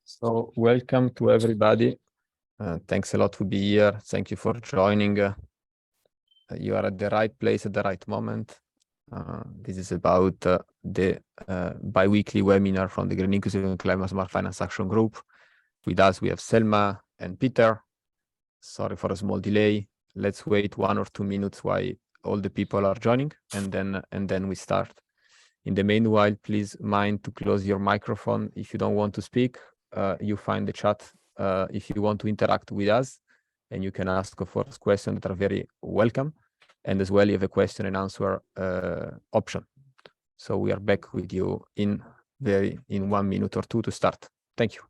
So welcome to everybody. Thanks a lot for being here. Thank you for joining. You are at the right place at the right moment. This is about the bi-weekly webinar from the Green Inclusive and Climate Smart Finance Action Group. With us, we have Selma and Peter. Sorry for a small delay. Let's wait 1 or 2 minutes while all the people are joining, and then we start. In the meanwhile, please mind to close your microphone if you don't want to speak. You find the chat if you want to interact with us, and you can ask for questions that are very welcome. And as well, you have a question and answer option. So we are back with you in 1 minute or 2 to start. Thank you.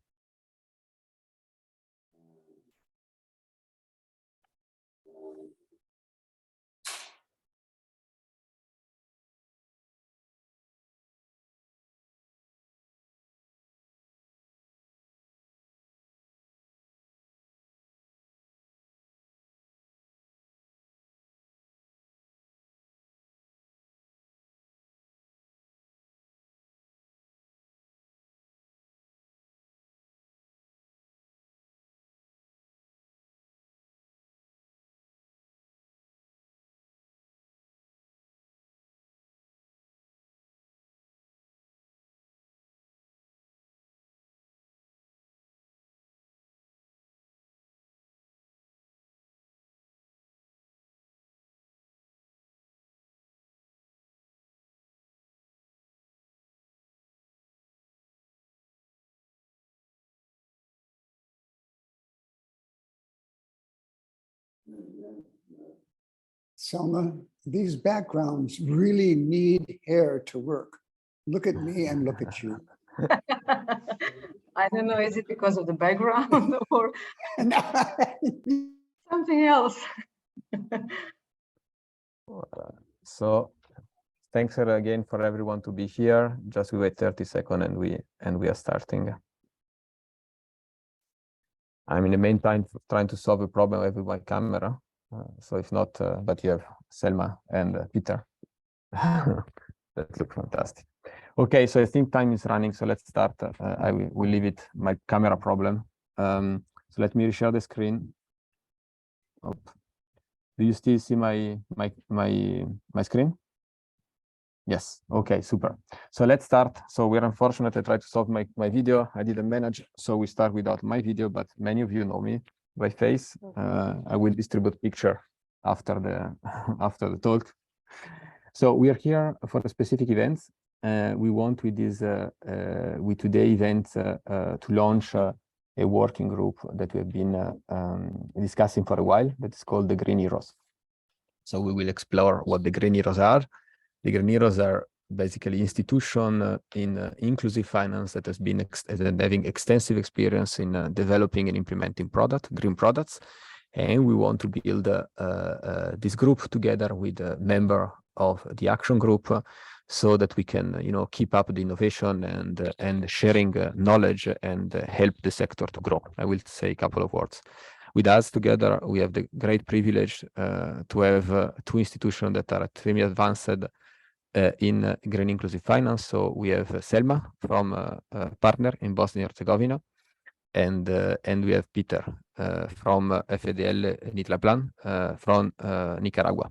Selma, these backgrounds really need hair to work. Look at me and look at you. I don't know, is it because of the background or something else? So thanks again for everyone to be here. Just wait 30 seconds and we are starting. I'm in the meantime trying to solve a problem with my camera. So if not, but you have Selma and Peter. That looks fantastic. Okay, so I think time is running, so let's start. I will leave it my camera problem. So let me share the screen. Oh. Do you still see my screen? Yes. Okay, super. So let's start. So we're unfortunate. I tried to solve my video. I didn't manage, so we start without my video. But many of you know me by face. I will distribute picture after the talk. So we are here for a specific event. We want with this with today's event to launch a working group that we have been discussing for a while. That is called the Green Heroes. So we will explore what the Green Heroes are. The Green Heroes are basically institution in inclusive finance that has been having extensive experience in developing and implementing green products. And we want to build this group together with a member of the action group so that we can, keep up the innovation and sharing knowledge and help the sector to grow. I will say a couple of words. With us together, we have the great privilege to have 2 institutions that are extremely advanced in green inclusive finance. So we have Selma from Partner in Bosnia-Herzegovina, and we have Peter from FDL Nitlapan from Nicaragua.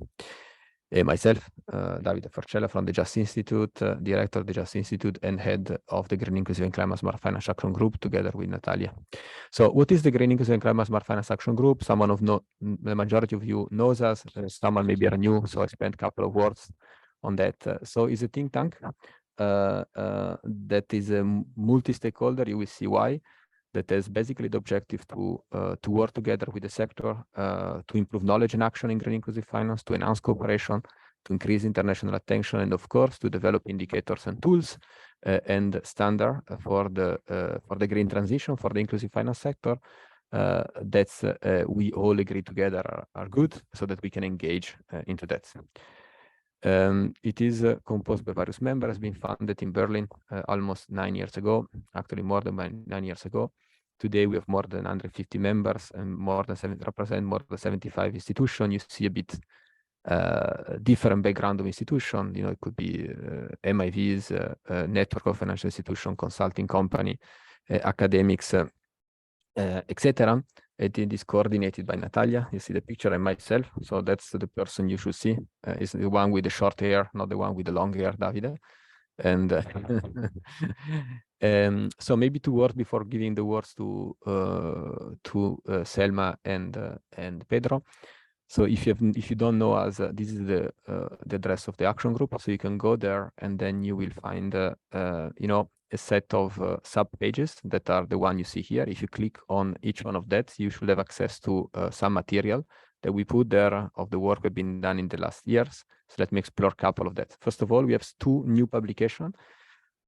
Myself, Davide Forcella from the Just Institute, director of the Just Institute and head of the Green Inclusive and Climate Smart Finance Action Group, together with Natalia. So what is the Green Inclusive and Climate Smart Finance Action Group? The majority of you knows us, someone maybe are new, so I spent a couple of words on that. So it's a think tank that is a multi-stakeholder. You will see why. That has basically the objective to work together with the sector to improve knowledge and action in green inclusive finance, to enhance cooperation, to increase international attention, and of course to develop indicators and tools and standard for the green transition for the inclusive finance sector. That's we all agree together are good, so that we can engage into that. It is composed by various members, has been founded in Berlin almost 9 years ago, actually more than 9 years ago. Today we have more than 150 members and represent more than 75 institutions. You see a bit different background of institution. It could be MIVs, network of financial institution, consulting company, academics, etc. It is coordinated by Natalia. You see the picture, and myself. So that's the person you should see. Is the one with the short hair, not the one with the long hair, Davide. And so maybe 2 words before giving the words to Selma and Pedro. So if you don't know us, this is the address of the action group. So you can go there, and then you will find you know, a set of sub pages that are the one you see here. If you click on each one of that, you should have access to some material that we put there of the work we've been done in the last years. So let me explore a couple of that. First of all, we have 2 new publications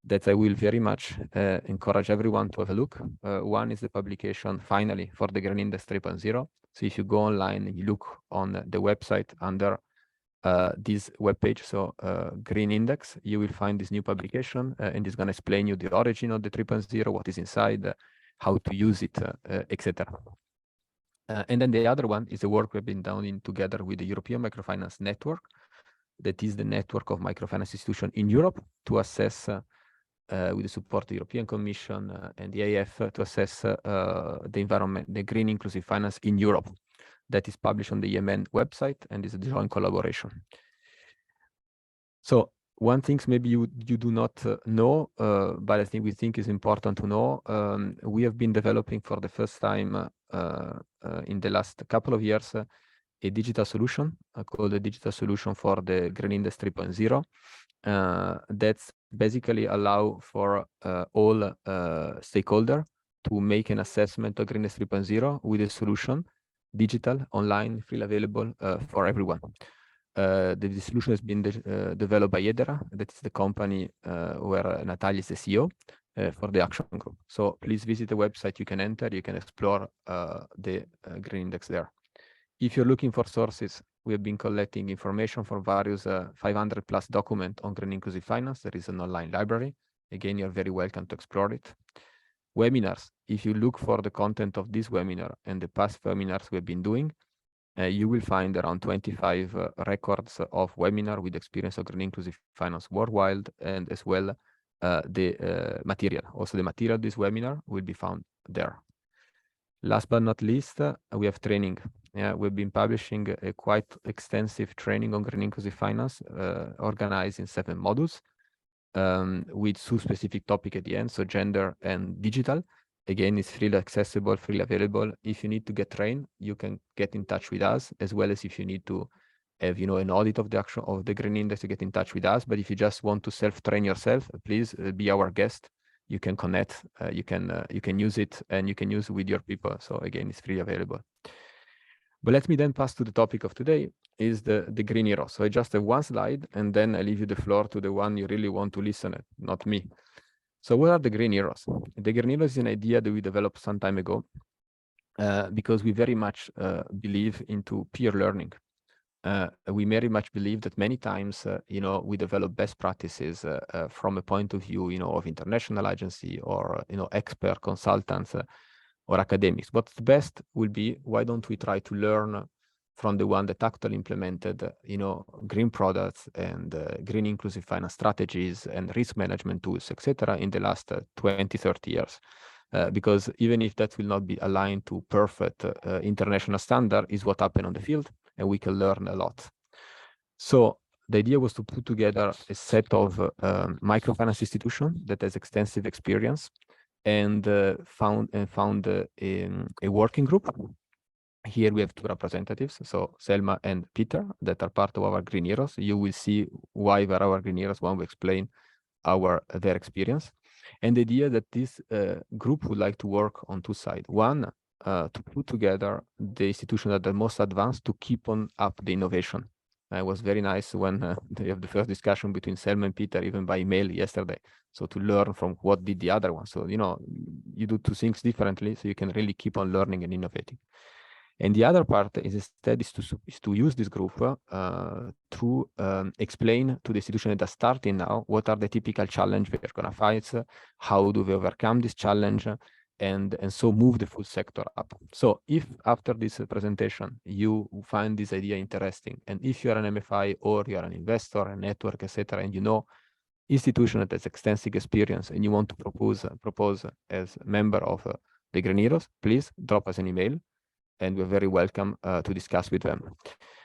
that I will very much encourage everyone to have a look. One is the publication finally for the Green Index 3.0. So if you go online and you look on the website under this webpage, so Green Index, you will find this new publication, and it's going to explain you the origin of the 3.0, what is inside, how to use it, etc. And then the other one is the work we've been doing together with the European Microfinance Network. That is the network of microfinance institutions in Europe to assess, with the support of the European Commission and the AF, to assess the environment, the green inclusive finance in Europe. That is published on the EMN website and is a joint collaboration. So one thing maybe you do not know, but I think we think is important to know. We have been developing for the first time in the last couple of years a digital solution called the Digital Solution for the Green Index 3.0. That's basically allow for all stakeholders to make an assessment of Green Index 3.0 with a solution, digital, online, freely available for everyone. The solution has been developed by Edera. That is the company where Natalia is the CEO for the action group. So please visit the website. You can enter, you can explore the Green Index there. If you're looking for sources, we have been collecting information for various 500 plus documents on green inclusive finance. There is an online library. Again, you're very welcome to explore it. Webinars. If you look for the content of this webinar and the past webinars we've been doing, you will find around 25 records of webinar with experience of green inclusive finance worldwide, and as well the material. Also the material of this webinar will be found there. Last but not least, we have training. Yeah, we've been publishing a quite extensive training on green inclusive finance, organized in 7 modules, with 2 specific topics at the end, so gender and digital. Again, it's freely accessible, freely available. If you need to get trained, you can get in touch with us, as well as if you need to have, you know, an audit of the action of the Green Index, to get in touch with us. But if you just want to self-train yourself, please be our guest. You can connect, you can use it, and you can use it with your people. So again, it's freely available. But let me then pass to the topic of today, is the Green Hero. So I just have 1 slide, and then I leave you the floor to the one you really want to listen at, not me. So what are the Green Heroes? The Green Heroes is an idea that we developed some time ago because we very much believe into peer learning. We very much believe that many times, you know, we develop best practices from a point of view, you know, of international agency or, you know, expert consultants or academics. What's the best will be, why don't we try to learn from the one that actually implemented, you know, green products and green inclusive finance strategies and risk management tools, etc., in the last 20, 30 years. Because even if that will not be aligned to perfect international standard, is what happened on the field, and we can learn a lot. So the idea was to put together a set of microfinance institutions that has extensive experience, and found a working group. Here we have 2 representatives, so Selma and Peter, that are part of our Green Heroes. You will see why they are our Green Heroes when we explain their experience. And the idea that this group would like to work on 2 sides. One, to put together the institutions that are most advanced to keep on up the innovation. It was very nice when they have the first discussion between Selma and Peter, even by email yesterday. So to learn from what did the other one. So, you know, you do 2 things differently, so you can really keep on learning and innovating. And the other part is instead is to use this group to explain to the institution that are starting now what are the typical challenges we're going to face, how do we overcome this challenge, and so move the full sector up. So if after this presentation you find this idea interesting, and if you are an MFI or you are an investor, a network, etc., and you know institution that has extensive experience and you want to propose as a member of the Green Heroes, please drop us an email and we're very welcome to discuss with them.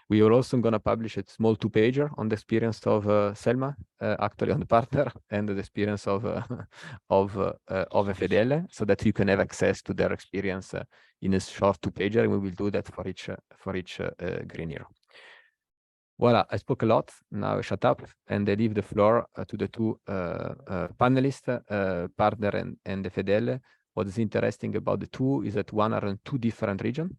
We are also going to publish a small 2-pager on the experience of Selma, actually on the partner, and the experience of FDL, so that you can have access to their experience in a short 2-pager, and we will do that for each Green Hero. Voila, I spoke a lot. Now I shut up and I leave the floor to the two panelists, partner and FDL. What is interesting about the two is that one are in 2 different regions.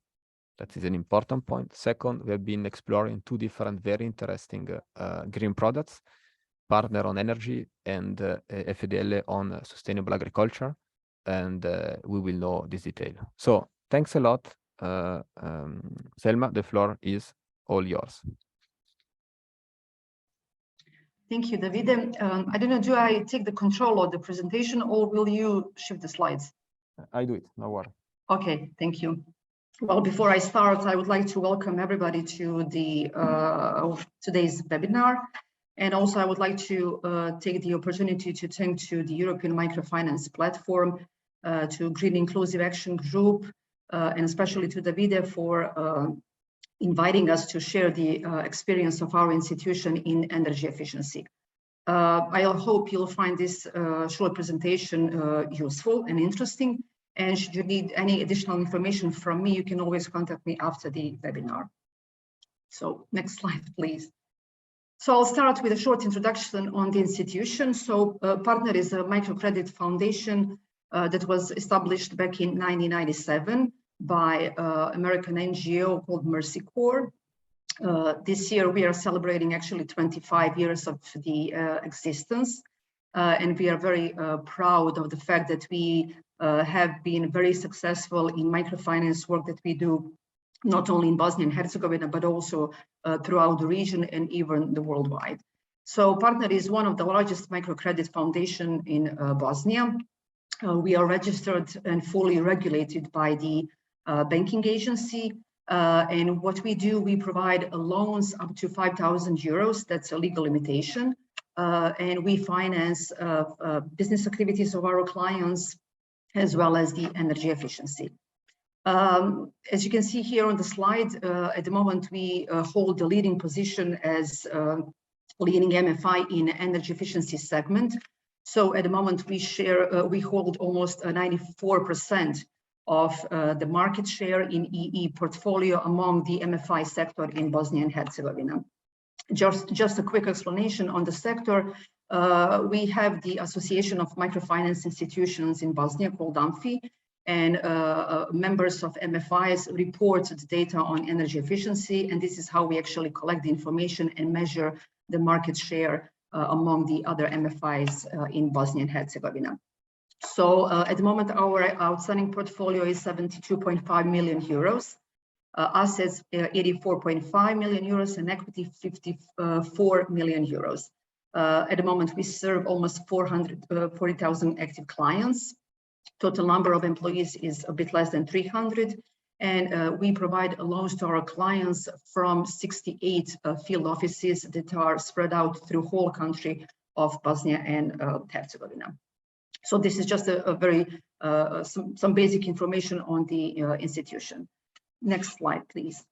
That is an important point. Second, we have been exploring 2 different, very interesting green products, partner on energy and FDL on sustainable agriculture. And we will know this detail. So thanks a lot. Selma, the floor is all yours. Thank you, Davide. I don't know, do I take the control of the presentation or will you shift the slides? I do it, no worry. Okay, thank you. Well, before I start, I would like to welcome everybody to the today's webinar. And also I would like to take the opportunity to thank to the European Microfinance Platform, to Green Inclusive Action Group, and especially to Davide for inviting us to share the experience of our institution in energy efficiency. I hope you'll find this short presentation useful and interesting. And should you need any additional information from me, you can always contact me after the webinar. So next slide, please. So I'll start with a short introduction on the institution. So Partner is a microcredit foundation that was established back in 1997 by American NGO called Mercy Corps. This year we are celebrating actually 25 years of the existence. And we are very proud of the fact that we have been very successful in microfinance work that we do, not only in Bosnia and Herzegovina, but also throughout the region and even the worldwide. So Partner is one of the largest microcredit foundation in Bosnia. We are registered and fully regulated by the banking agency. And what we do, we provide loans up to 5,000 euros. That's a legal limitation. And we finance business activities of our clients, as well as the energy efficiency. As you can see here on the slide, at the moment we hold the leading position as leading MFI in energy efficiency segment. So at the moment we hold almost 94% of the market share in EE portfolio among the MFI sector in Bosnia and Herzegovina. Just a quick explanation on the sector. We have the Association of Microfinance Institutions in Bosnia called AMFI, and members of MFIs report the data on energy efficiency, and this is how we actually collect the information and measure the market share among the other MFIs in Bosnia and Herzegovina. So at the moment our outstanding portfolio is 72.5 million euros. Assets 84.5 million euros and equity 54 million euros. At the moment, we serve almost 440,000 active clients. Total number of employees is a bit less than 300. And we provide loans to our clients from 68 field offices that are spread out through whole country of Bosnia and Herzegovina. So this is just a very, some basic information on the institution. Next slide, please.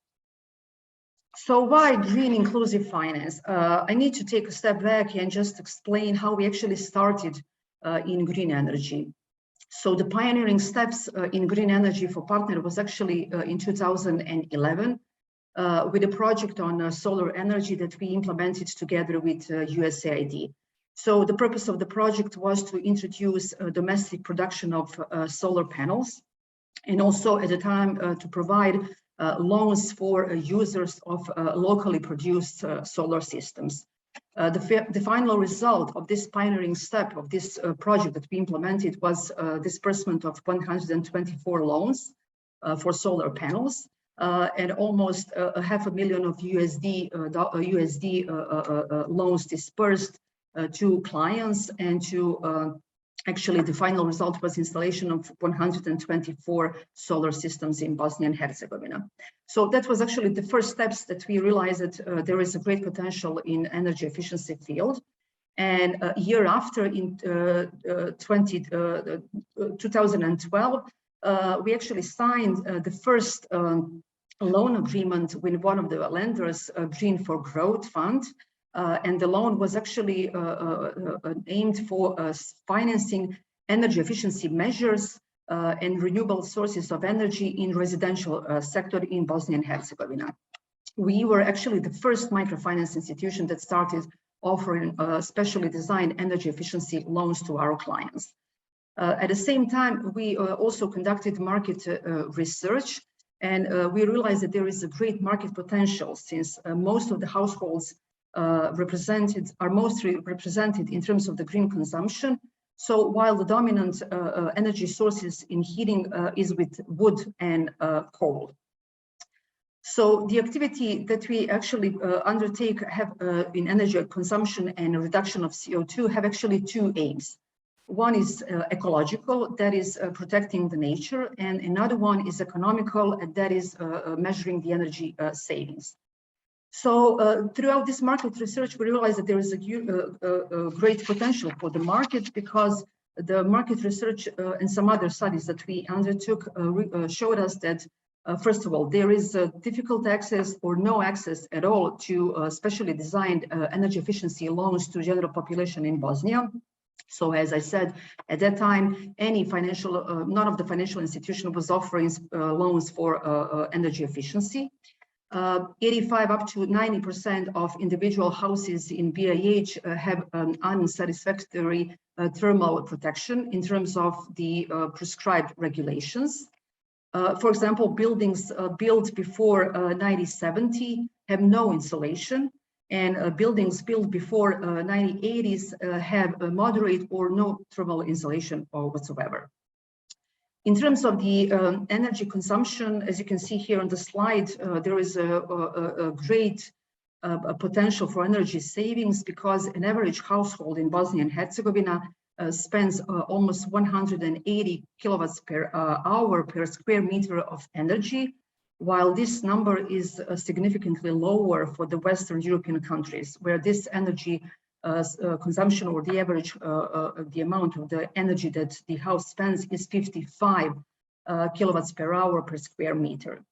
So why green inclusive finance? I need to take a step back and just explain how we actually started in green energy. So the pioneering steps in green energy for Partner was actually in 2011 with a project on solar energy that we implemented together with USAID. So the purpose of the project was to introduce domestic production of solar panels, and also at the time to provide loans for users of locally produced solar systems. The final result of this pioneering step of this project that we implemented was disbursement of 124 loans for solar panels and almost $500,000 of USD loans dispersed to clients, and to actually the final result was installation of 124 solar systems in Bosnia and Herzegovina. So that was actually the first steps that we realized that there is a great potential in energy efficiency field. And a year after, in 2012, we actually signed the first loan agreement with one of the lenders, Green for Growth Fund. And the loan was actually aimed for financing energy efficiency measures and renewable sources of energy in residential sector in Bosnia and Herzegovina. We were actually the first microfinance institution that started offering specially designed energy efficiency loans to our clients. At the same time, we also conducted market research, and we realized that there is a great market potential, since most of the households are mostly represented in terms of the green consumption. So while the dominant energy sources in heating is with wood and coal. So the activity that we actually undertake in energy consumption and reduction of CO2 have actually two aims. One is ecological, that is protecting the nature, and another one is economical, and that is measuring the energy savings. So throughout this market research, we realized that there is a great potential for the market, because the market research and some other studies that we undertook showed us that, first of all, there is difficult access or no access at all to specially designed energy efficiency loans to general population in Bosnia. So as I said, at that time, none of the financial institution was offering loans for energy efficiency. 85 up to 90% of individual houses in BIH have an unsatisfactory thermal protection in terms of the prescribed regulations. For example, buildings built before 1970 have no insulation, and buildings built before 1980s have a moderate or no thermal insulation whatsoever. In terms of the energy consumption, as you can see here on the slide, there is a great potential for energy savings, because an average household in Bosnia and Herzegovina spends almost 180 kilowatts per hour per square meter of energy, while this number is significantly lower for the Western European countries, where this energy consumption, or the average, the amount of the energy that the house spends, is 55 kilowatts per hour per square meter.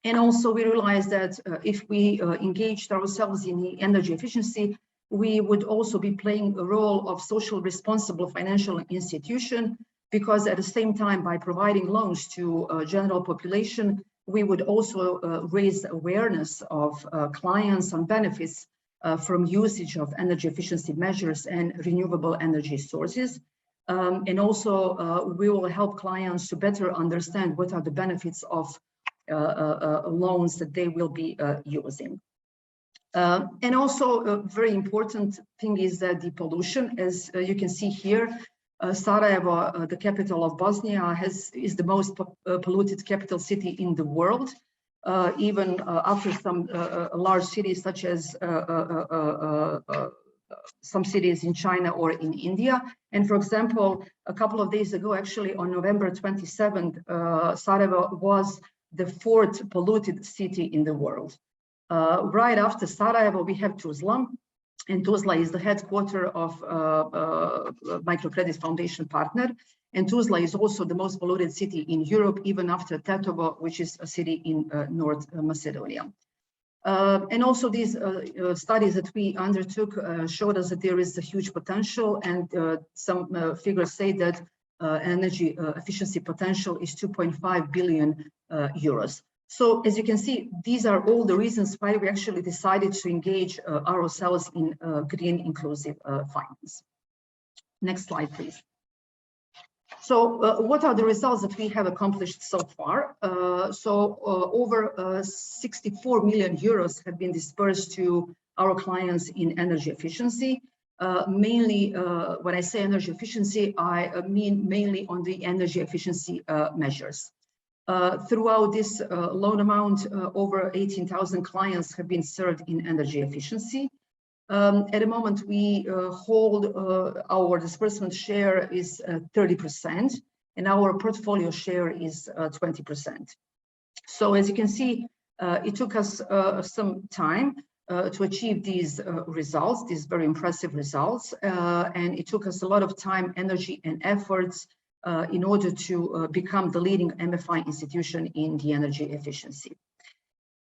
And also we realized that if we engaged ourselves in the energy efficiency, we would also be playing a role of social responsible financial institution, because at the same time, by providing loans to general population, we would also raise awareness of clients on benefits from usage of energy efficiency measures and renewable energy sources. And also we will help clients to better understand what are the benefits of loans that they will be using. And also a very important thing is that the pollution, as you can see here, Sarajevo, the capital of Bosnia, is the most polluted capital city in the world, even after some large cities such as some cities in China or in India. And for example, a couple of days ago, actually on November 27th, Sarajevo was the 4th polluted city in the world. Right after Sarajevo, we have Tuzla, and Tuzla is the headquarters of Microcredit Foundation partner. And Tuzla is also the most polluted city in Europe, even after Tetovo, which is a city in North Macedonia. And also these studies that we undertook showed us that there is a huge potential, and some figures say that energy efficiency potential is 2.5 billion euros. So as you can see, these are all the reasons why we actually decided to engage ourselves in green inclusive finance. Next slide, please. So what are the results that we have accomplished so far? Over 64 million euros have been dispersed to our clients in energy efficiency. Mainly, when I say energy efficiency, I mean mainly on the energy efficiency measures. Throughout this loan amount, over 18,000 clients have been served in energy efficiency. At the moment, we hold our disbursement share is 30%, and our portfolio share is 20%. So as you can see, it took us some time, to achieve these results, these very impressive results. And it took us a lot of time, energy, and efforts in order to become the leading MFI institution in the energy efficiency.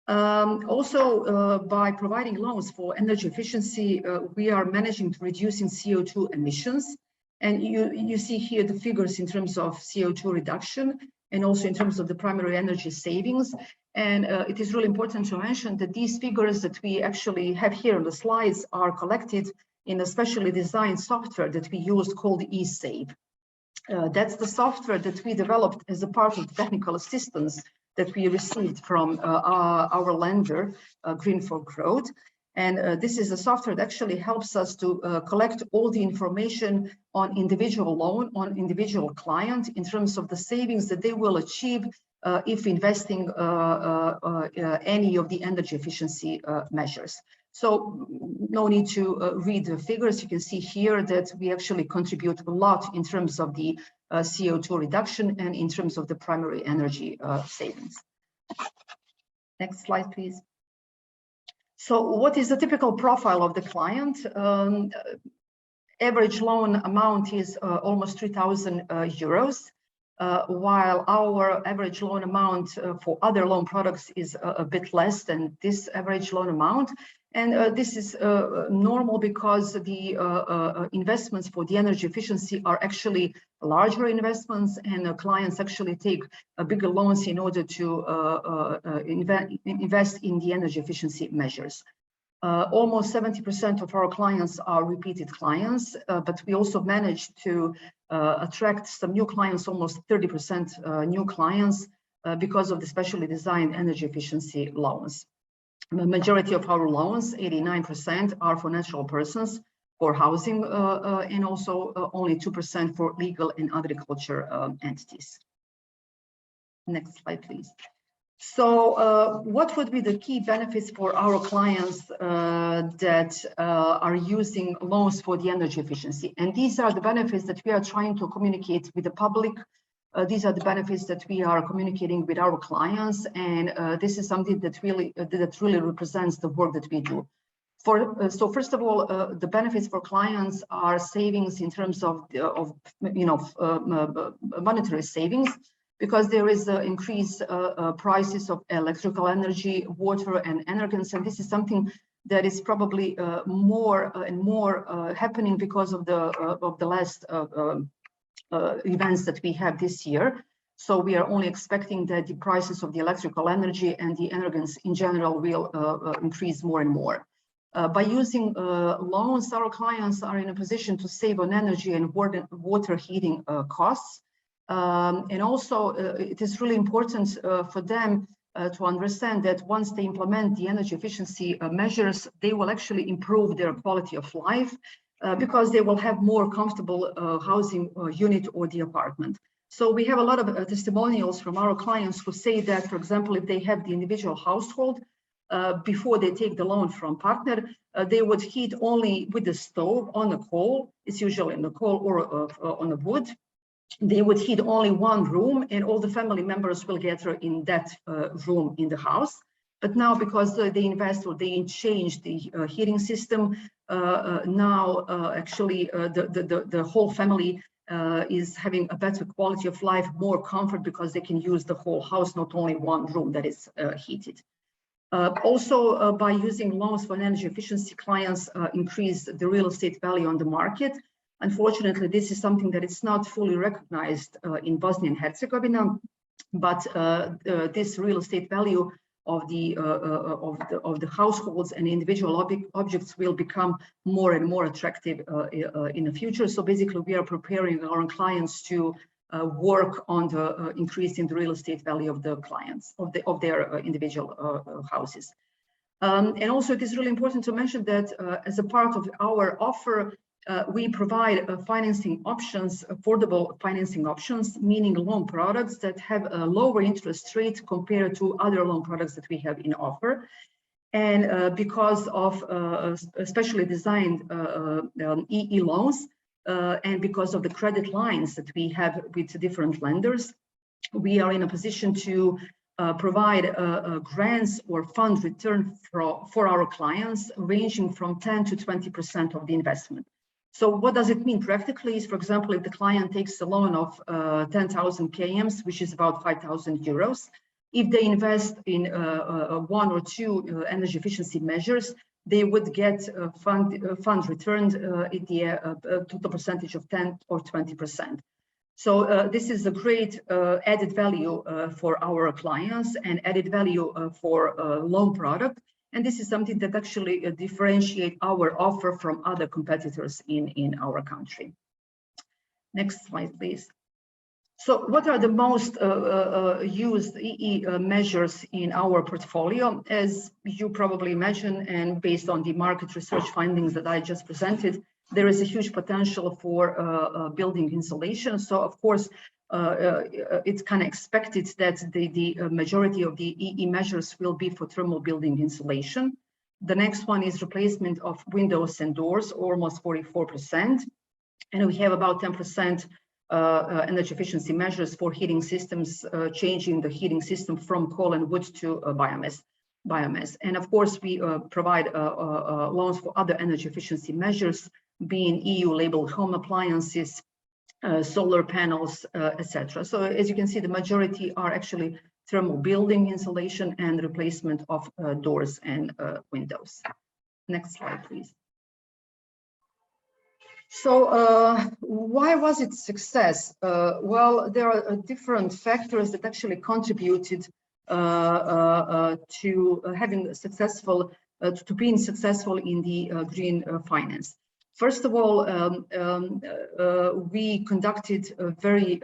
Also, by providing loans for energy efficiency, we are managing to reducing CO2 emissions. And you see here the figures in terms of CO2 reduction and also in terms of the primary energy savings. And it is really important to mention that these figures that we actually have here on the slides are collected in a specially designed software that we used called eSave. That's the software that we developed as a part of the technical assistance that we received from our lender, Green for Growth. And this is a software that actually helps us to collect all the information on individual loan, on individual client in terms of the savings that they will achieve if investing any of the energy efficiency measures. So no need to read the figures. You can see here that we actually contribute a lot in terms of the CO2 reduction and in terms of the primary energy savings. Next slide, please. So what is the typical profile of the client? Average loan amount is almost 3,000 euros, while our average loan amount for other loan products is a bit less than this average loan amount. And this is normal because the investments for the energy efficiency are actually larger investments, and clients actually take bigger loans in order to invest in the energy efficiency measures. Almost 70% of our clients are repeated clients, but we also managed to attract some new clients, almost 30% new clients, because of the specially designed energy efficiency loans. The majority of our loans, 89%, are for natural persons, for housing, and also only 2% for legal and agriculture entities. Next slide, please. So what would be the key benefits for our clients that are using loans for the energy efficiency? And these are the benefits that we are trying to communicate with the public. These are the benefits that we are communicating with our clients, and this is something that really represents the work that we do. So first of all, the benefits for clients are savings in terms of monetary savings, because there is increased prices of electrical energy, water, and energens, and this is something that is probably more and more happening because of the last events that we have this year. So we are only expecting that the prices of the electrical energy and the energens in general will increase more and more. By using loans, our clients are in a position to save on energy and water heating costs. And also, it is really important for them to understand that once they implement the energy efficiency measures, they will actually improve their quality of life because they will have more comfortable housing unit or the apartment. So we have a lot of testimonials from our clients who say that, for example, if they have the individual household, before they take the loan from partner, they would heat only with the stove on the coal. It's usually on the coal or on the wood. They would heat only one room, and all the family members will gather in that room in the house. But now, because they invest or they change the heating system, now actually the whole family is having a better quality of life, more comfort, because they can use the whole house, not only one room that is heated. Also, by using loans for energy efficiency, clients increase the real estate value on the market. Unfortunately, this is something that is not fully recognized in Bosnia and Herzegovina, but this real estate value of the households and individual objects will become more and more attractive in the future. So basically, we are preparing our clients to work on the increase in the real estate value of the clients, of their individual houses. And also, it is really important to mention that as a part of our offer, we provide financing options, affordable financing options, meaning loan products that have a lower interest rate compared to other loan products that we have in offer. And because of specially designed EE loans, and because of the credit lines that we have with different lenders, we are in a position to provide grants or fund return for our clients ranging from 10 to 20% of the investment. So what does it mean practically is, for example, if the client takes a loan of 10,000 kms, which is about 5,000 euros, if they invest in 1 or 2 energy efficiency measures, they would get fund returned at the total percentage of 10 or 20%. So this is a great added value for our clients and added value for loan product. And this is something that actually differentiate our offer from other competitors in our country. Next slide, please. So what are the most used EE measures in our portfolio? As you probably imagine, and based on the market research findings that I just presented, there is a huge potential for building insulation. So of course, it's kind of expected that the majority of the EE measures will be for thermal building insulation. The next one is replacement of windows and doors, almost 44%. And we have about 10% energy efficiency measures for heating systems, changing the heating system from coal and wood to biomass. And of course, we provide loans for other energy efficiency measures, being EU labeled home appliances, solar panels, etc. So as you can see, the majority are actually thermal building insulation and replacement of doors and windows. Next slide, please. So why was it success? Well, there are different factors that actually contributed to having successful, to being successful in the green finance. First of all, we conducted a very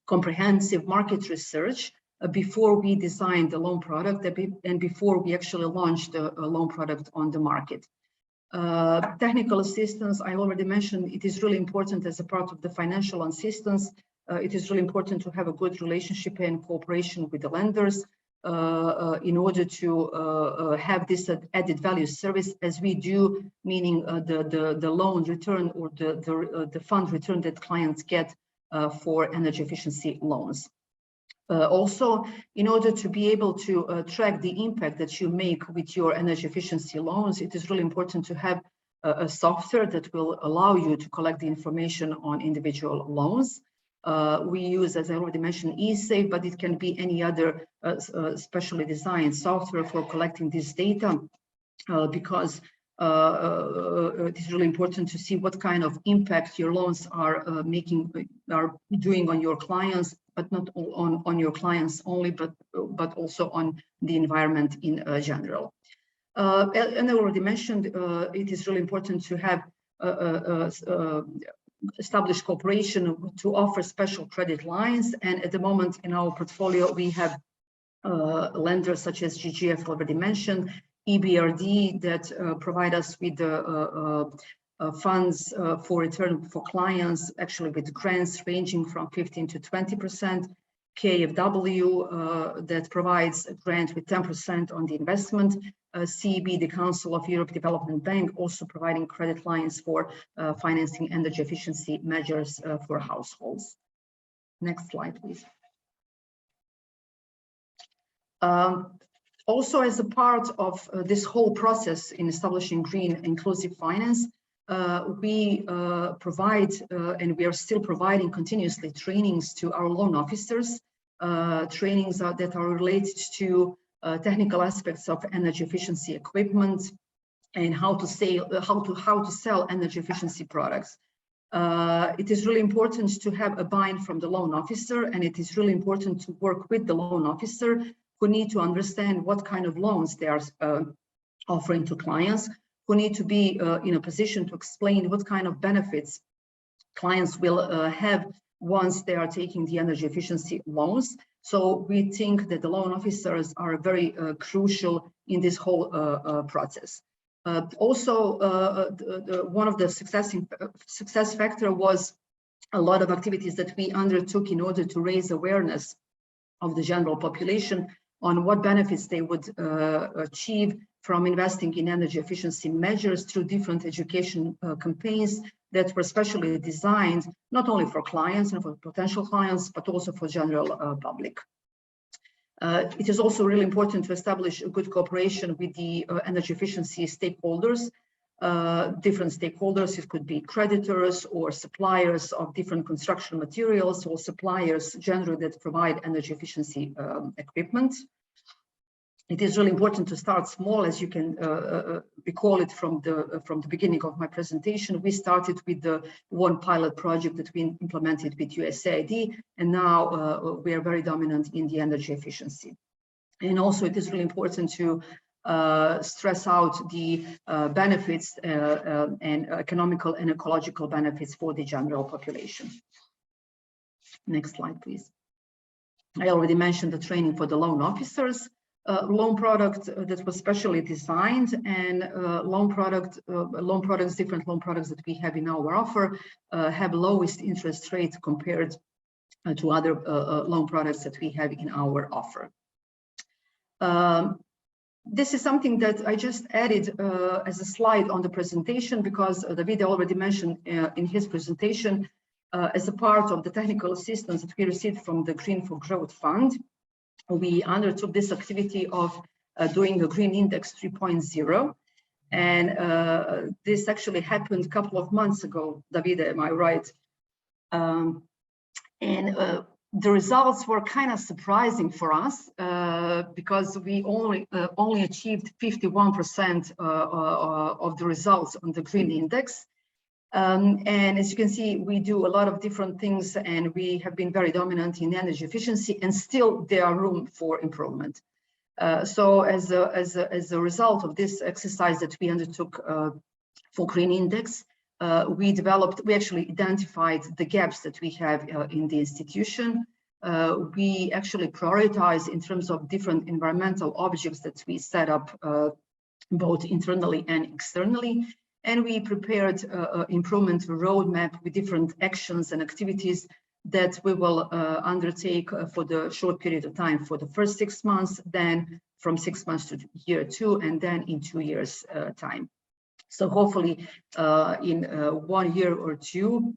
comprehensive market research before we designed the loan product and before we actually launched the loan product on the market. Technical assistance, I already mentioned, it is really important as a part of the financial assistance. It is really important to have a good relationship and cooperation with the lenders in order to have this added value service as we do, meaning the loan return or the fund return that clients get for energy efficiency loans. Also, in order to be able to track the impact that you make with your energy efficiency loans, it is really important to have a software that will allow you to collect the information on individual loans. We use, as I already mentioned, eSafe, but it can be any other specially designed software for collecting this data because it is really important to see what kind of impact your loans are doing on your clients, but not on your clients only, but also on the environment in general. And I already mentioned, it is really important to have established cooperation to offer special credit lines. And at the moment in our portfolio, we have lenders such as GGF already mentioned, EBRD that provide us with the funds for return for clients, actually with grants ranging from 15 to 20%. KfW that provides a grant with 10% on the investment. CEB, the Council of Europe Development Bank, also providing credit lines for financing energy efficiency measures for households. Next slide, please. Also, as a part of this whole process in establishing green inclusive finance, we provide and we are still providing continuously trainings to our loan officers, trainings that are related to technical aspects of energy efficiency equipment and how to sell energy efficiency products. It is really important to have a buy-in from the loan officer, and it is really important to work with the loan officer who need to understand what kind of loans they are offering to clients, who need to be in a position to explain what kind of benefits clients will have once they are taking the energy efficiency loans. So we think that the loan officers are very crucial in this whole process. Also, one of the success factor was a lot of activities that we undertook in order to raise awareness of the general population on what benefits they would achieve from investing in energy efficiency measures through different education campaigns that were specially designed not only for clients and for potential clients, but also for general public. It is also really important to establish a good cooperation with the energy efficiency stakeholders, different stakeholders. It could be creditors or suppliers of different construction materials, or suppliers generally that provide energy efficiency equipment. It is really important to start small, as you can recall it from the beginning of my presentation. We started with the one pilot project that we implemented with USAID, and now we are very dominant in the energy efficiency. And also, it is really important to stress out the benefits and economical and ecological benefits for the general population. Next slide, please. I already mentioned the training for the loan officers. Loan product that was specially designed, and different loan products that we have in our offer have lowest interest rate compared to other loan products that we have in our offer. This is something that I just added as a slide on the presentation, because David already mentioned in his presentation, as a part of the technical assistance that we received from the Green for Growth Fund, we undertook this activity of doing a Green Index 3.0. And this actually happened a couple of months ago, David, am I right? The results were kind of surprising for us because we only achieved 51% of the results on the Green Index. And as you can see, we do a lot of different things, and we have been very dominant in energy efficiency, and still there are room for improvement. So as a result of this exercise that we undertook for Green Index, we actually identified the gaps that we have in the institution. We actually prioritize in terms of different environmental objectives that we set up both internally and externally. And we prepared an improvement roadmap with different actions and activities that we will undertake for the short period of time, for the first 6 months, then from 6 months to year 2, and then in 2 years time. So hopefully in 1 year or 2,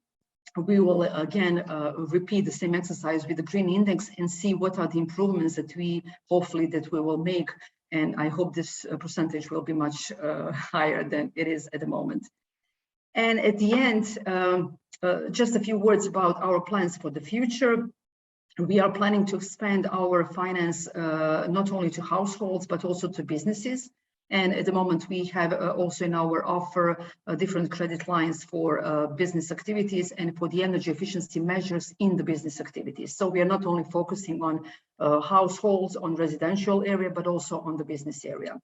we will again repeat the same exercise with the Green Index and see what are the improvements that we will make. And I hope this percentage will be much higher than it is at the moment. And at the end, just a few words about our plans for the future. We are planning to expand our finance not only to households, but also to businesses. And at the moment, we have also in our offer different credit lines for business activities and for the energy efficiency measures in the business activities. So we are not only focusing on households, on residential area, but also on the business area.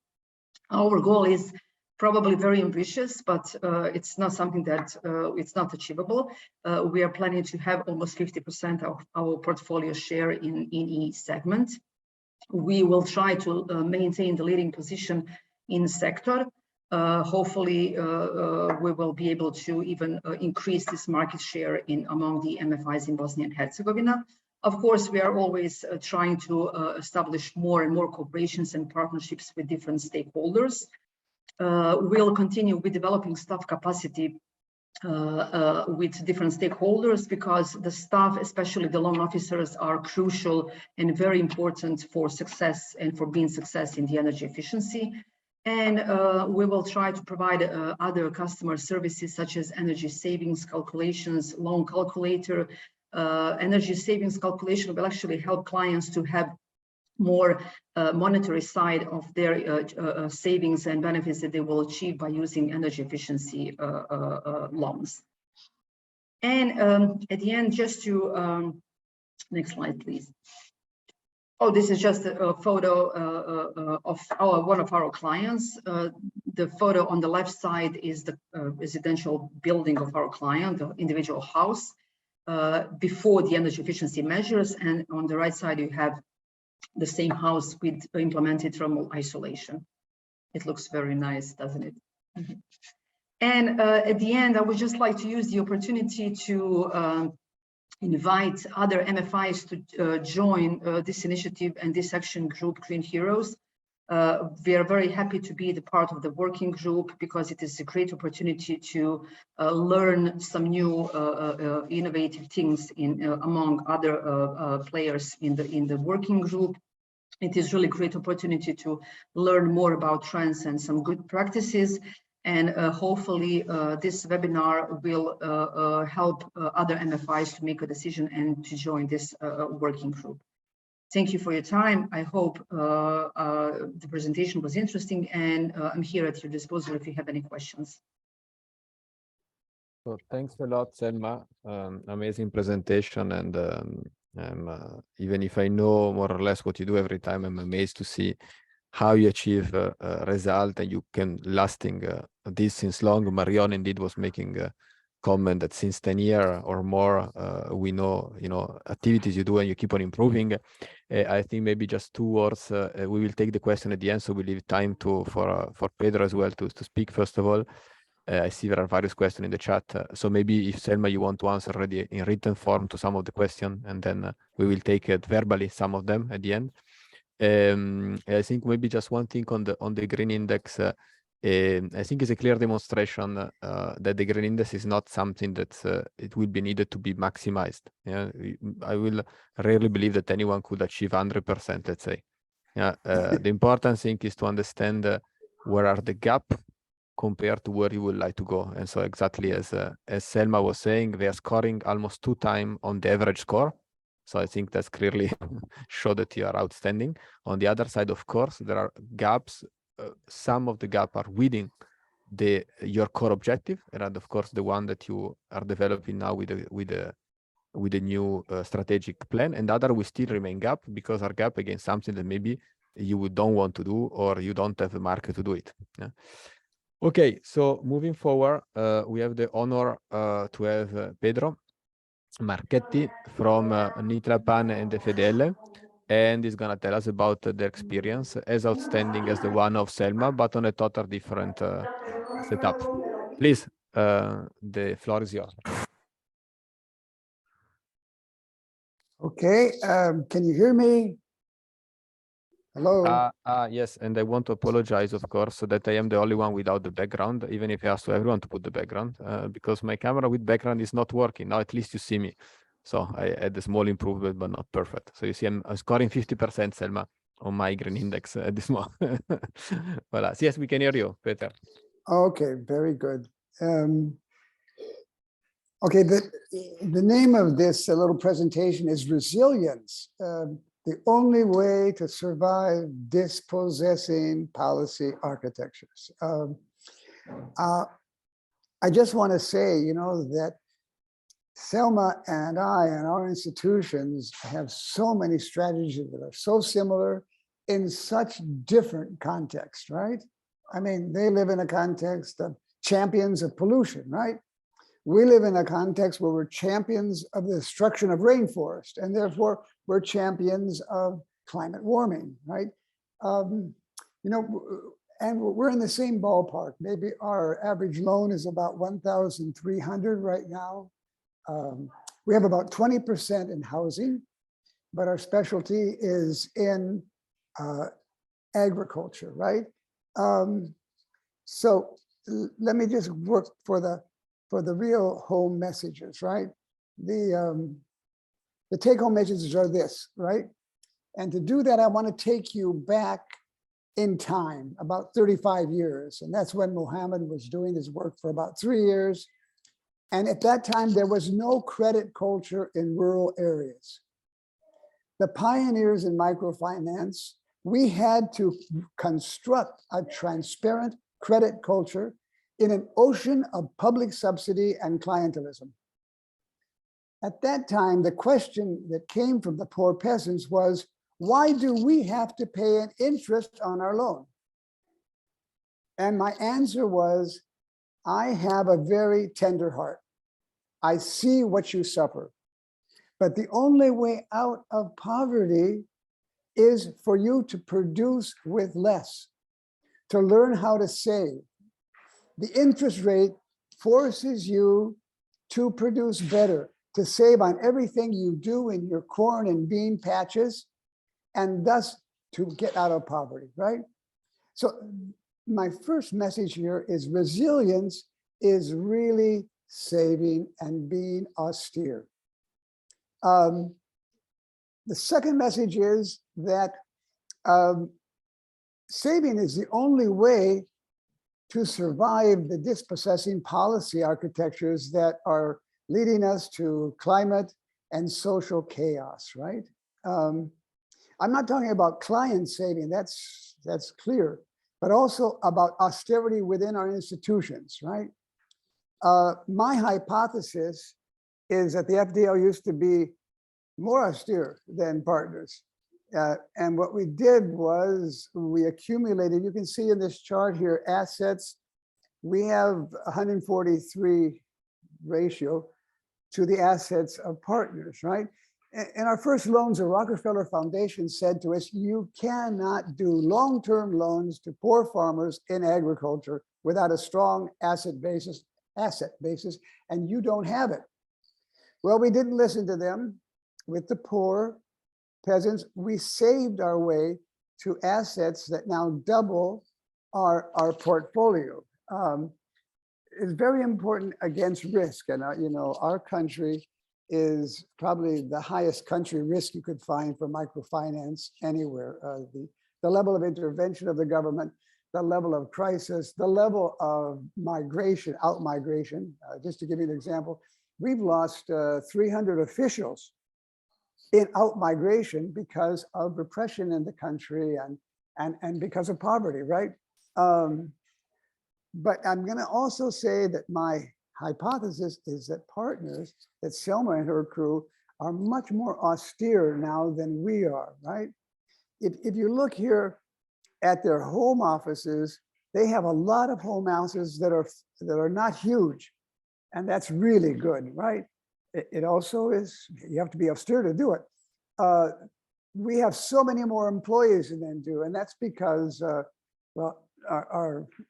Our goal is probably very ambitious, but it's not something that it's not achievable. We are planning to have almost 50% of our portfolio share in E segment. We will try to maintain the leading position in sector. Hopefully, we will be able to even increase this market share among the MFIs in Bosnia and Herzegovina. Of course, we are always trying to establish more and more cooperations and partnerships with different stakeholders. We'll continue with developing staff capacity with different stakeholders, because the staff, especially the loan officers, are crucial and very important for success and for being success in the energy efficiency. And we will try to provide other customer services such as energy savings calculations, loan calculator. Energy savings calculation will actually help clients to have more monetary side of their savings and benefits that they will achieve by using energy efficiency loans. And at the end, just to, next slide, please. Oh, this is just a photo of one of our clients. The photo on the left side is the residential building of our client, the individual house, before the energy efficiency measures. And on the right side, you have the same house with implemented thermal isolation. It looks very nice, doesn't it? Mm-hmm. And at the end, I would just like to use the opportunity to invite other MFIs to join this initiative and this action group, Green Heroes. We are very happy to be the part of the working group, because it is a great opportunity to learn some new innovative things among other players in the working group. it is really great opportunity to learn more about trends and some good practices. And hopefully this webinar will help other MFIs to make a decision and to join this working group. Thank you for your time. I hope the presentation was interesting, and I'm here at your disposal if you have any questions. So thanks a lot, Selma. Amazing presentation, and even if I know more or less what you do every time, I'm amazed to see how you achieve a result, and you can lasting this since long. Marion indeed was making a comment that since 10 years or more, we know, activities you do and you keep on improving. I think maybe just 2 words. We will take the question at the end, so we leave time for Pedro as well to speak first of all. I see there are various questions in the chat. So maybe if Selma, you want to answer already in written form to some of the questions, and then we will take it verbally, some of them at the end. I think maybe just one thing on the green index. I think it's a clear demonstration that the green index is not something that it will be needed to be maximized. Yeah, I will rarely believe that anyone could achieve 100%. Let's say, yeah. The important thing is to understand where are the gaps compared to where you would like to go. And so exactly as Selma was saying, they are scoring almost 2 times on the average score. So I think that's clearly show that you are outstanding. On the other side, of course, there are gaps. Some of the gaps are within your core objective, and of course the one that you are developing now with the new strategic plan, and other will still remain gap because are gap against something that maybe you don't want to do or you don't have a market to do it. Yeah. Okay, so moving forward, we have the honor to have Pedro Marchetti from Nitlapan and the FDL, and he's going to tell us about their experience as outstanding as the one of Selma, but on a total different setup. Please, the floor is yours. Okay, can you hear me? Hello? Yes, and I want to apologize, of course, that I am the only one without the background, even if I asked everyone to put the background, because my camera with background is not working. Now at least you see me. So I had a small improvement, but not perfect. So you see I'm scoring 50%, Selma, on my green index at this moment. Voilà. Yes, we can hear you, Peter. Okay, very good. Okay, the name of this little presentation is Resilience. The only way to survive dispossessing policy architectures. I just want to say, that Selma and I and our institutions have so many strategies that are so similar in such different contexts, right? I mean, they live in a context of champions of pollution, right? We live in a context where we're champions of the destruction of rainforest, and therefore we're champions of climate warming, right? And we're in the same ballpark. Maybe our average loan is about 1,300 right now. We have about 20% in housing, but our specialty is in agriculture, right? So let me just work for the real home messages, right? The take-home messages are this, right? And to do that, I want to take you back in time, about 35 years. And that's when Mohammed was doing his work for about 3 years. And at that time, there was no credit culture in rural areas. The pioneers in microfinance, we had to construct a transparent credit culture in an ocean of public subsidy and clientelism. At that time, the question that came from the poor peasants was, why do we have to pay an interest on our loan? And my answer was, I have a very tender heart. I see what you suffer. But the only way out of poverty is for you to produce with less, to learn how to save. The interest rate forces you to produce better, to save on everything you do in your corn and bean patches, and thus to get out of poverty, right? So my first message here is resilience is really saving and being austere. The second message is that Saving is the only way to survive the dispossessing policy architectures that are leading us to climate and social chaos, right? I'm not talking about client saving, that's clear, but also about austerity within our institutions, right? My hypothesis is that the FDL used to be more austere than partners. And what we did was we accumulated, you can see in this chart here, assets. We have 143 ratio to the assets of partners, right? In our first loans, the Rockefeller Foundation said to us, you cannot do long-term loans to poor farmers in agriculture without a strong asset basis, and you don't have it. Well, we didn't listen to them. With the poor peasants, we saved our way to assets that now double our portfolio. It's very important against risk. And you know, our country is probably the highest country risk you could find for microfinance anywhere. The level of intervention of the government, the level of crisis, the level of migration, out-migration. Just to give you an example, we've lost 300 officials in out-migration because of repression in the country and because of poverty, right? But I'm going to also say that my hypothesis is that partners, that Selma and her crew are much more austere now than we are, right? If you look here at their home offices, they have a lot of home offices that are not huge, and that's really good, right? It also is, you have to be austere to do it. We have so many more employees than they do, and that's because, well,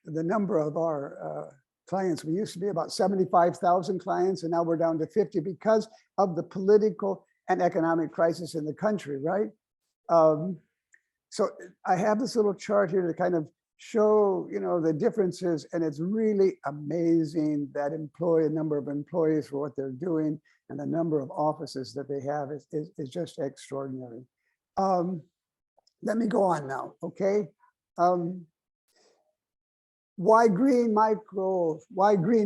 the number of our clients, we used to be about 75,000 clients, and now we're down to 50 because of the political and economic crisis in the country, right? So I have this little chart here to kind of show, you know, the differences, and it's really amazing that number of employees for what they're doing and the number of offices that they have is just extraordinary. Let me go on now, okay? Why green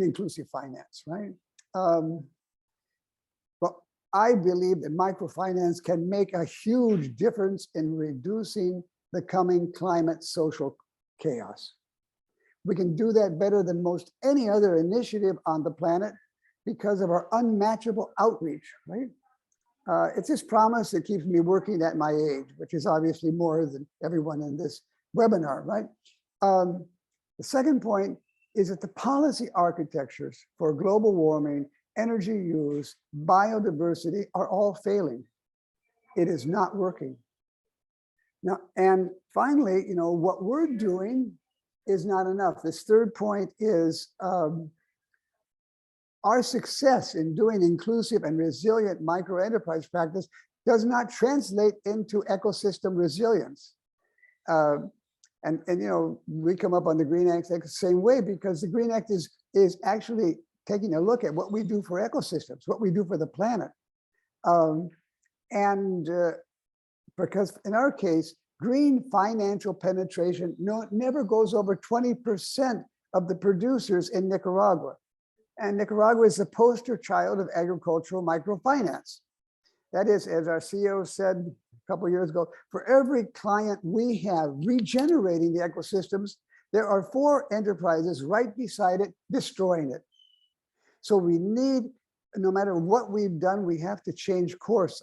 inclusive finance, right? Well, I believe that microfinance can make a huge difference in reducing the coming climate social chaos. We can do that better than most any other initiative on the planet because of our unmatchable outreach, right? It's this promise that keeps me working at my age, which is obviously more than everyone in this webinar, right? The second point is that the policy architectures for global warming, energy use, biodiversity are all failing. It is not working. Now, and finally, you know, what we're doing is not enough. This third point is our success in doing inclusive and resilient microenterprise practice does not translate into ecosystem resilience. And you know, we come up on the Green Act the same way because the Green Act is actually taking a look at what we do for ecosystems, what we do for the planet. Because in our case, green financial penetration never goes over 20% of the producers in Nicaragua. And Nicaragua is the poster child of agricultural microfinance. That is, as our CEO said a couple of years ago, for every client we have regenerating the ecosystems, there are 4 enterprises right beside it destroying it. So we need, no matter what we've done, we have to change course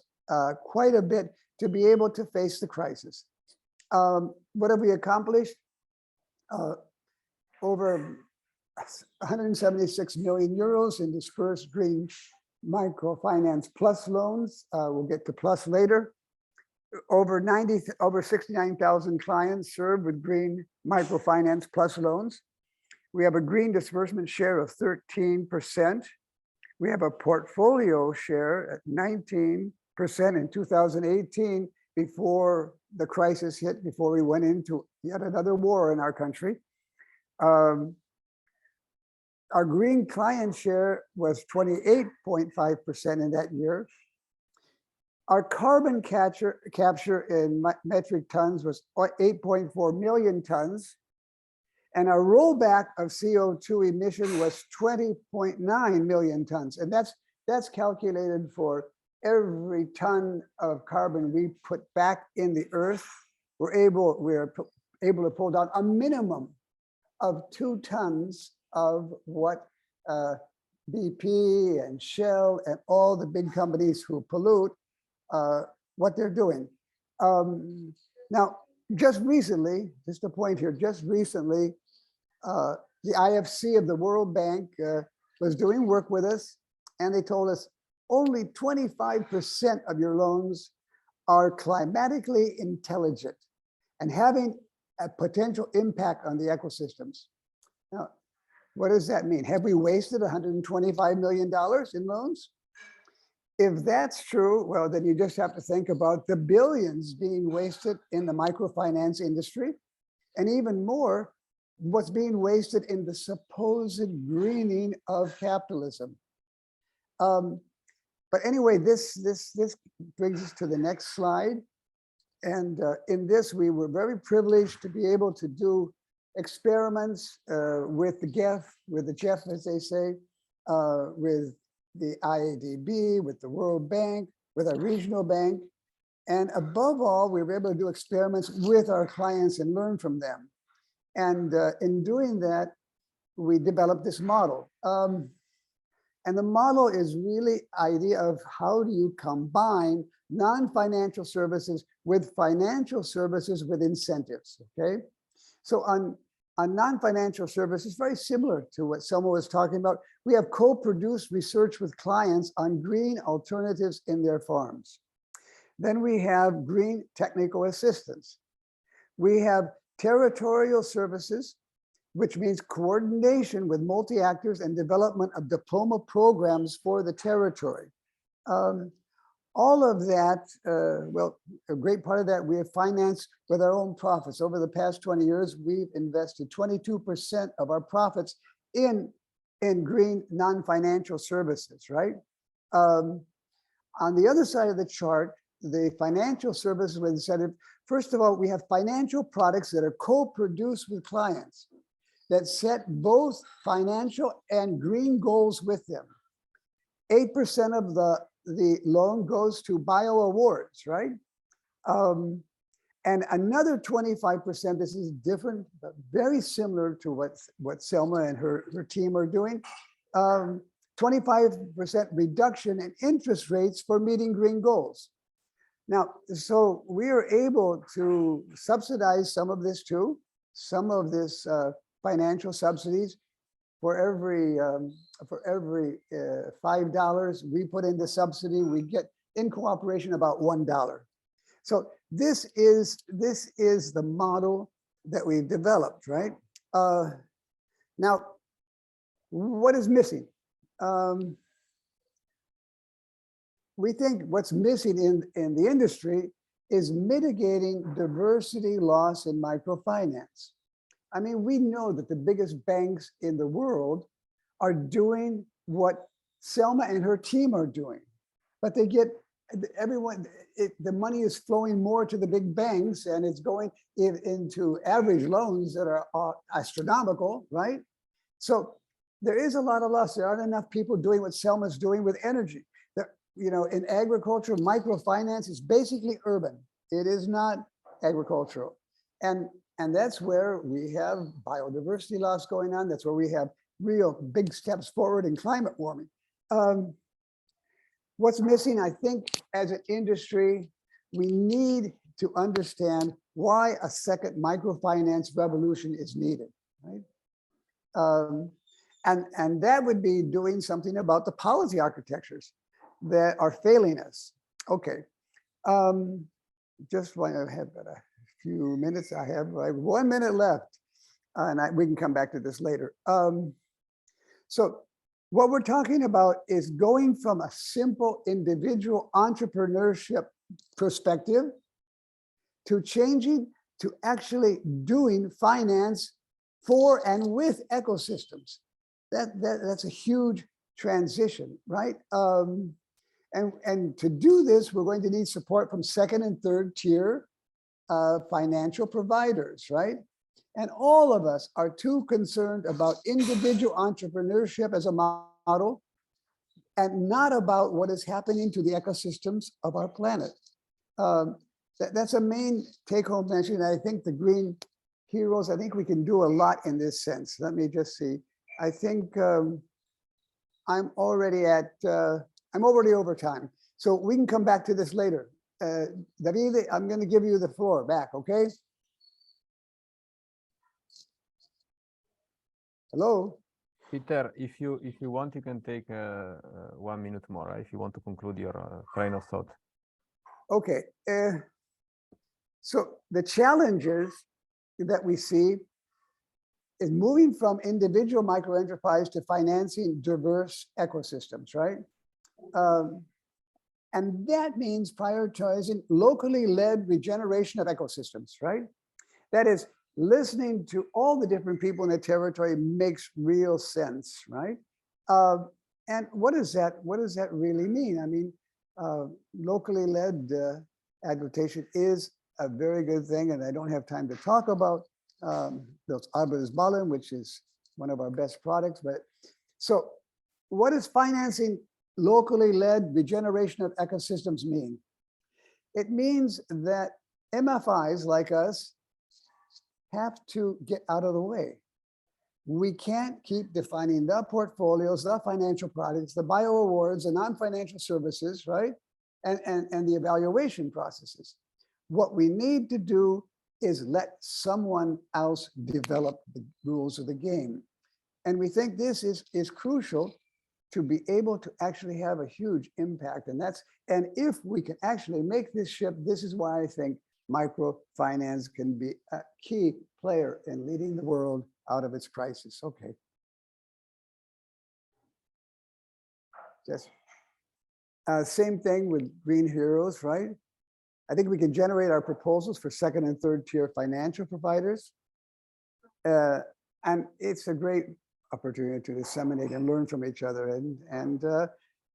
quite a bit to be able to face the crisis. What have we accomplished? Over 176 million euros in dispersed green microfinance plus loans. We'll get to plus later. Over 69,000 clients served with green microfinance plus loans. We have a green disbursement share of 13%. We have a portfolio share at 19% in 2018 before the crisis hit, before we went into yet another war in our country. Our green client share was 28.5% in that year. Our carbon capture in metric tons was 8.4 million tons. And our rollback of CO2 emission was 20.9 million tons. And that's calculated for every ton of carbon we put back in the earth. We're able to pull down a minimum of 2 tons of what BP and Shell and all the big companies who pollute, what they're doing. Now, just recently, just a point here, just recently, the IFSP of the World Bank was doing work with us, and they told us only 25% of your loans are climatically intelligent and having a potential impact on the ecosystems. Now, what does that mean? Have we wasted $125 million in loans? If that's true, well, then you just have to think about the billions being wasted in the microfinance industry, and even more, what's being wasted in the supposed greening of capitalism. But anyway, this brings us to the next slide. And in this, we were very privileged to be able to do experiments with the GEF, as they say, with the IADB, with the World Bank, with our regional bank. And above all, we were able to do experiments with our clients and learn from them. And in doing that, we developed this model. And the model is really idea of how do you combine non-financial services with financial services with incentives, okay? So on non-financial services, very similar to what Selma was talking about, we have co-produced research with clients on green alternatives in their farms. Then we have green technical assistance. We have territorial services, which means coordination with multi-actors and development of diploma programs for the territory. All of that, well, a great part of that we have financed with our own profits. Over the past 20 years, we've invested 22% of our profits in green non-financial services, right? On the other side of the chart, the financial services with incentive, first of all, we have financial products that are co-produced with clients that set both financial and green goals with them. 8% of the loan goes to bio awards, right? And another 25%, this is different, but very similar to what Selma and her team are doing. 25% reduction in interest rates for meeting green goals. Now, so we are able to subsidize some of this too, some of this financial subsidies. For every $5 we put in the subsidy, we get in cooperation about $1. So this is the model that we've developed, right? Now, what is missing? We think what's missing in the industry is mitigating diversity loss in microfinance. I mean, we know that the biggest banks in the world are doing what Selma and her team are doing, but they get everyone, the money is flowing more to the big banks and it's going into average loans that are astronomical, right? So there is a lot of loss. There aren't enough people doing what Selma's doing with energy. You know, in agriculture, microfinance is basically urban. It is not agricultural. And that's where we have biodiversity loss going on. That's where we have real big steps forward in climate warming. What's missing, I think, as an industry, we need to understand why a second microfinance revolution is needed, right? And that would be doing something about the policy architectures that are failing us. Okay, just want to have a few minutes. I have like 1 minute left, and we can come back to this later. So what we're talking about is going from a simple individual entrepreneurship perspective to changing to actually doing finance for and with ecosystems. That's a huge transition, right? And to do this, we're going to need support from second and third tier financial providers, right? And all of us are too concerned about individual entrepreneurship as a model and not about what is happening to the ecosystems of our planet. That's a main take-home message. And I think the green heroes, I think we can do a lot in this sense. Let me just see. I think I'm already over time. So we can come back to this later. David, I'm going to give you the floor back, okay? Hello? Peter, if you want, you can take 1 minute more, if you want to conclude your train of thought. Okay. So the challenges that we see is moving from individual microenterprise to financing diverse ecosystems, right? And that means prioritizing locally led regeneration of ecosystems, right? That is, listening to all the different people in the territory makes real sense, right? And what does that really mean? I mean, locally led adaptation is a very good thing, and I don't have time to talk about those Arbeitsballen, which is one of our best products. But so what does financing locally led regeneration of ecosystems mean? It means that MFIs like us have to get out of the way. We can't keep defining the portfolios, the financial products, the bio awards, the non-financial services, right? And the evaluation processes. What we need to do is let someone else develop the rules of the game. And we think this is crucial to be able to actually have a huge impact. And if we can actually make this shift, this is why I think microfinance can be a key player in leading the world out of its crisis. Okay. Just same thing with Green Heroes, right? I think we can generate our proposals for second and third tier financial providers. And it's a great opportunity to disseminate and learn from each other. And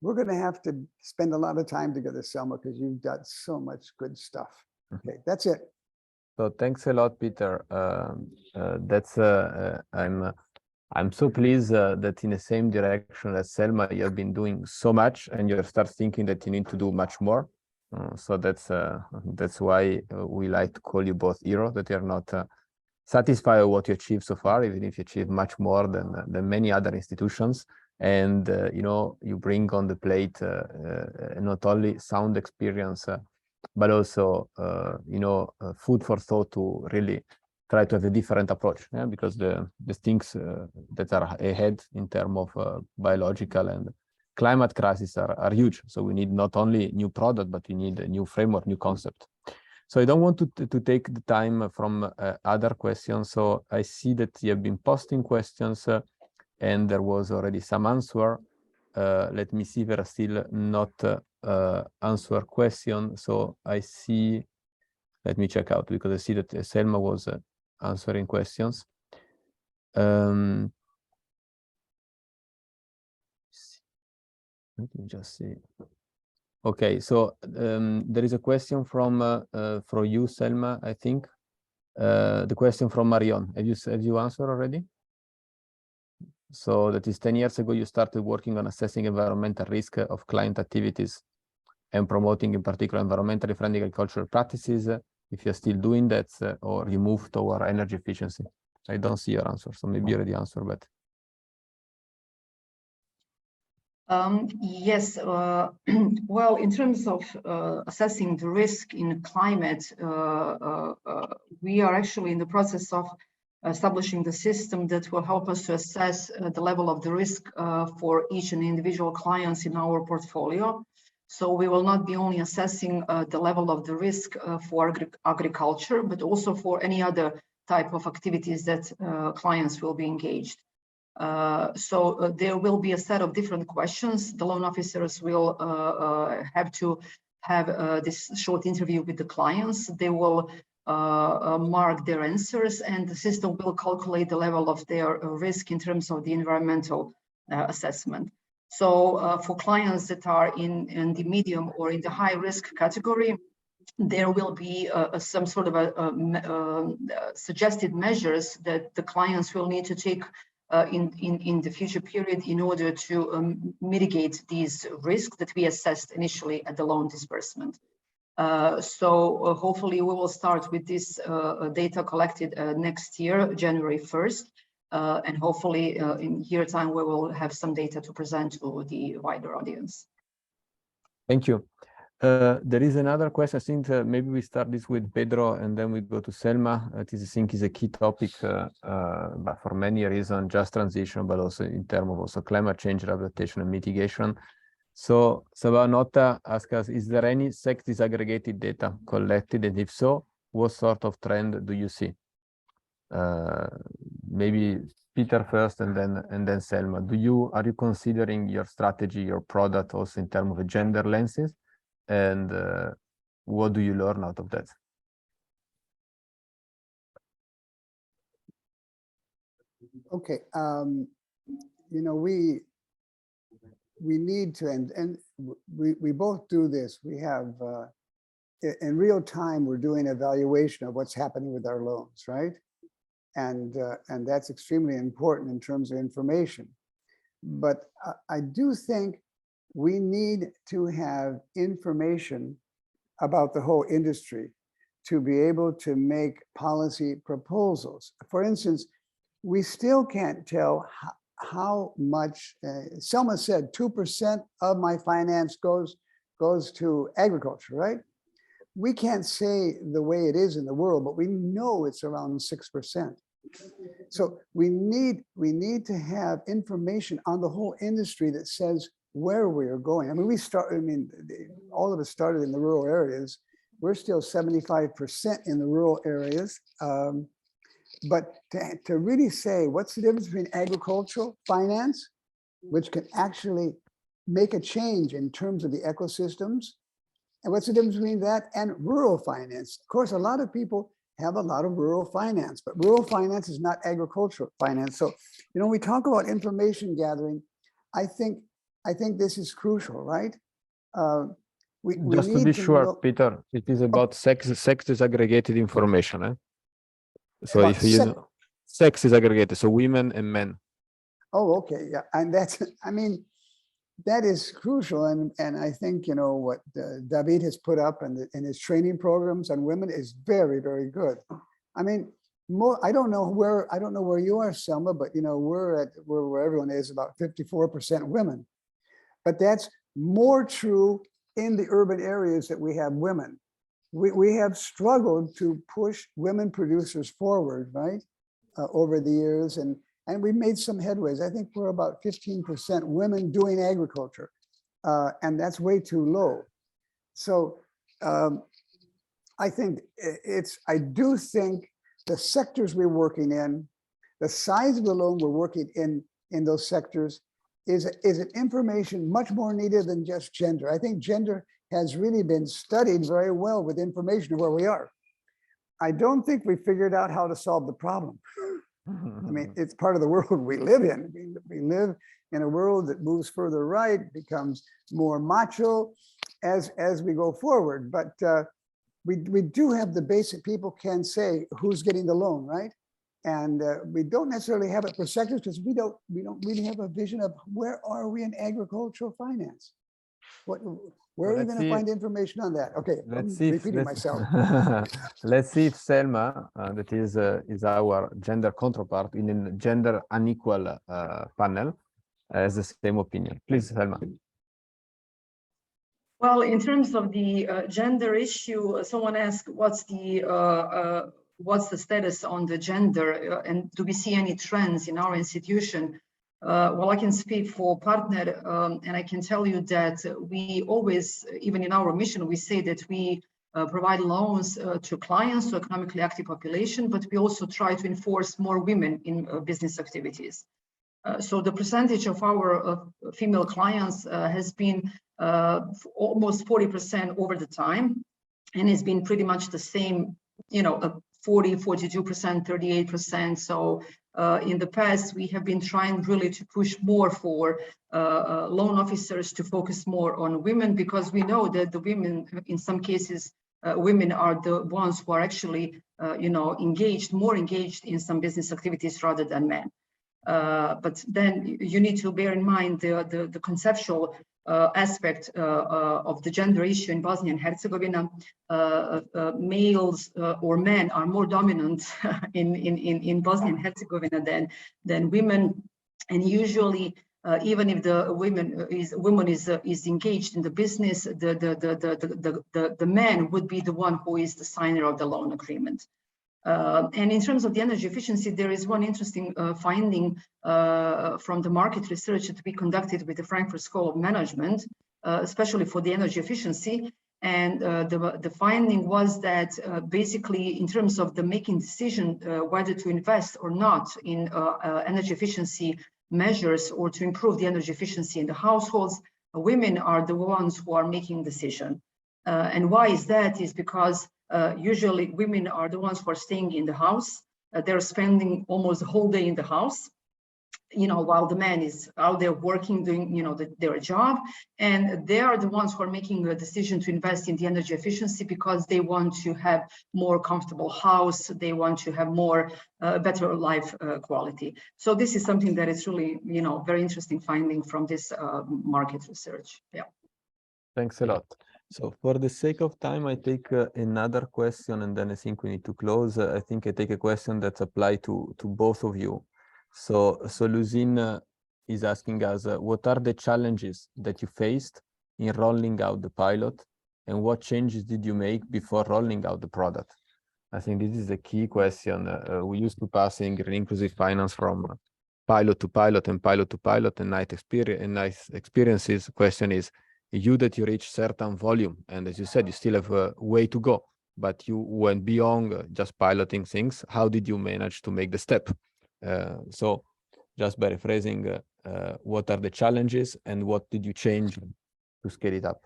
we're going to have to spend a lot of time together, Selma, because you've got so much good stuff. Okay, that's it. So thanks a lot, Peter. I'm so pleased that in the same direction as Selma, you have been doing so much, and you start thinking that you need to do much more. So that's why we like to call you both heroes, that you're not satisfied with what you achieved so far, even if you achieve much more than many other institutions. And you know, you bring on the plate not only sound experience, but also you know, food for thought to really try to have a different approach, yeah? Because the things that are ahead in terms of biological and climate crisis are huge. So we need not only new product, but we need a new framework, new concept. So I don't want to take the time from other questions. So I see that you have been posting questions and there was already some answer. Let me see if there are still not answer question. So I see, let me check out, because I see that Selma was answering questions. Let me just see. Okay, so there is a question from you, Selma, I think. The question from Marion. Have you answered already? So that is 10 years ago, you started working on assessing environmental risk of client activities and promoting in particular environmentally friendly agricultural practices. If you're still doing that, or you move toward energy efficiency. I don't see your answer, so maybe you already answered, but. Yes, well, in terms of assessing the risk in climate, we are actually in the process of establishing the system that will help us to assess the level of the risk for each and individual clients in our portfolio. So we will not be only assessing the level of the risk for agriculture, but also for any other type of activities that clients will be engaged. So there will be a set of different questions. The loan officers will have to have this short interview with the clients. They will mark their answers, and the system will calculate the level of their risk in terms of the environmental assessment. So for clients that are in the medium or in the high risk category, there will be some sort of suggested measures that the clients will need to take in the future period in order to mitigate these risks that we assessed initially at the loan disbursement. So hopefully we will start with this data collected next year, January 1st. And hopefully in year time, we will have some data to present to the wider audience. Thank you. There is another question. I think maybe we start this with Pedro and then we go to Selma. This I think is a key topic, but for many reasons, just transition, but also in terms of also climate change, adaptation and mitigation. So Sabanota asks us, is there any sex disaggregated data collected? And if so, what sort of trend do you see? Maybe Peter first and then Selma. Are you considering your strategy, your product also in terms of gender lenses? And what do you learn out of that? Okay, you know, we need to, and we both do this. We have, in real time, we're doing evaluation of what's happening with our loans, right? And that's extremely important in terms of information. But I do think we need to have information about the whole industry to be able to make policy proposals. For instance, we still can't tell how much, Selma said 2% of my finance goes to agriculture, right? We can't say the way it is in the world, but we know it's around 6%. So we need to have information on the whole industry that says where we are going. I mean, all of us started in the rural areas. We're still 75% in the rural areas. But to really say what's the difference between agricultural finance, which can actually make a change in terms of the ecosystems, and what's the difference between that and rural finance? Of course, a lot of people have a lot of rural finance, but rural finance is not agricultural finance. So, you know, we talk about information gathering. I think this is crucial, right? Just to be sure, Peter, it is about sex disaggregated information. Eh? So if you know, sex is aggregated, so women and men. Oh, okay, yeah, and that's, I mean, that is crucial, and I think, you know, what David has put up in his training programs on women is very, very good. I mean, I don't know where you are, Selma, but you know, we're where everyone is, about 54% women, but that's more true in the urban areas that we have women. We have struggled to push women producers forward, right, over the years, and we made some headways. I think we're about 15% women doing agriculture, and that's way too low. So I think I do think the sectors we're working in, the size of the loan we're working in those sectors is an information much more needed than just gender. I think gender has really been studied very well with information of where we are. I don't think we figured out how to solve the problem. I mean, it's part of the world we live in. We live in a world that moves further right, becomes more macho as we go forward. But we do have the basic, people can say who's getting the loan, right? And we don't necessarily have it for sectors because we don't really have a vision of where are we in agricultural finance? Where are we going to find information on that? Okay, I'm repeating myself. Let's see if Selma, that is our gender counterpart in a gender unequal panel, has the same opinion. Please, Selma. Well, in terms of the gender issue, someone asked what's the status on the gender, and do we see any trends in our institution? Well, I can speak for Partner, and I can tell you that we always, even in our mission, we say that we provide loans to clients, to economically active population, but we also try to enforce more women in business activities. So the percentage of our female clients has been almost 40% over the time, and it's been pretty much the same, you know, 40, 42%, 38%. So in the past, we have been trying really to push more for loan officers to focus more on women, because we know that the women, in some cases, women are the ones who are actually, more engaged in some business activities rather than men. But then you need to bear in mind the conceptual aspect of the gender issue in Bosnia and Herzegovina. Males or men are more dominant in Bosnia and Herzegovina than women, and usually even if the woman is engaged in the business, the man would be the one who is the signer of the loan agreement. And in terms of the energy efficiency, there is one interesting finding from the market research that we conducted with the Frankfurt School of Management, especially for the energy efficiency. And the finding was that basically in terms of the making decision whether to invest or not in energy efficiency measures or to improve the energy efficiency in the households, women are the ones who are making decision. And why is that? Is because usually women are the ones who are staying in the house. They're spending almost the whole day in the house, while the man is out there working, doing, their job. And they are the ones who are making a decision to invest in the energy efficiency because they want to have more comfortable house. They want to have more better life quality. So this is something that is really, very interesting finding from this market research. Yeah. Thanks a lot. So for the sake of time, I take another question, and then I think we need to close. I think I take a question that's applied to both of you. So Luzin is asking us, what are the challenges that you faced in rolling out the pilot, and what changes did you make before rolling out the product? I think this is the key question. We used to pass in green inclusive finance from pilot to pilot and pilot to pilot, and nice experiences. Question is, that you reach certain volume, and as you said, you still have a way to go, but you went beyond just piloting things. How did you manage to make the step? So just by rephrasing, what are the challenges and what did you change to scale it up?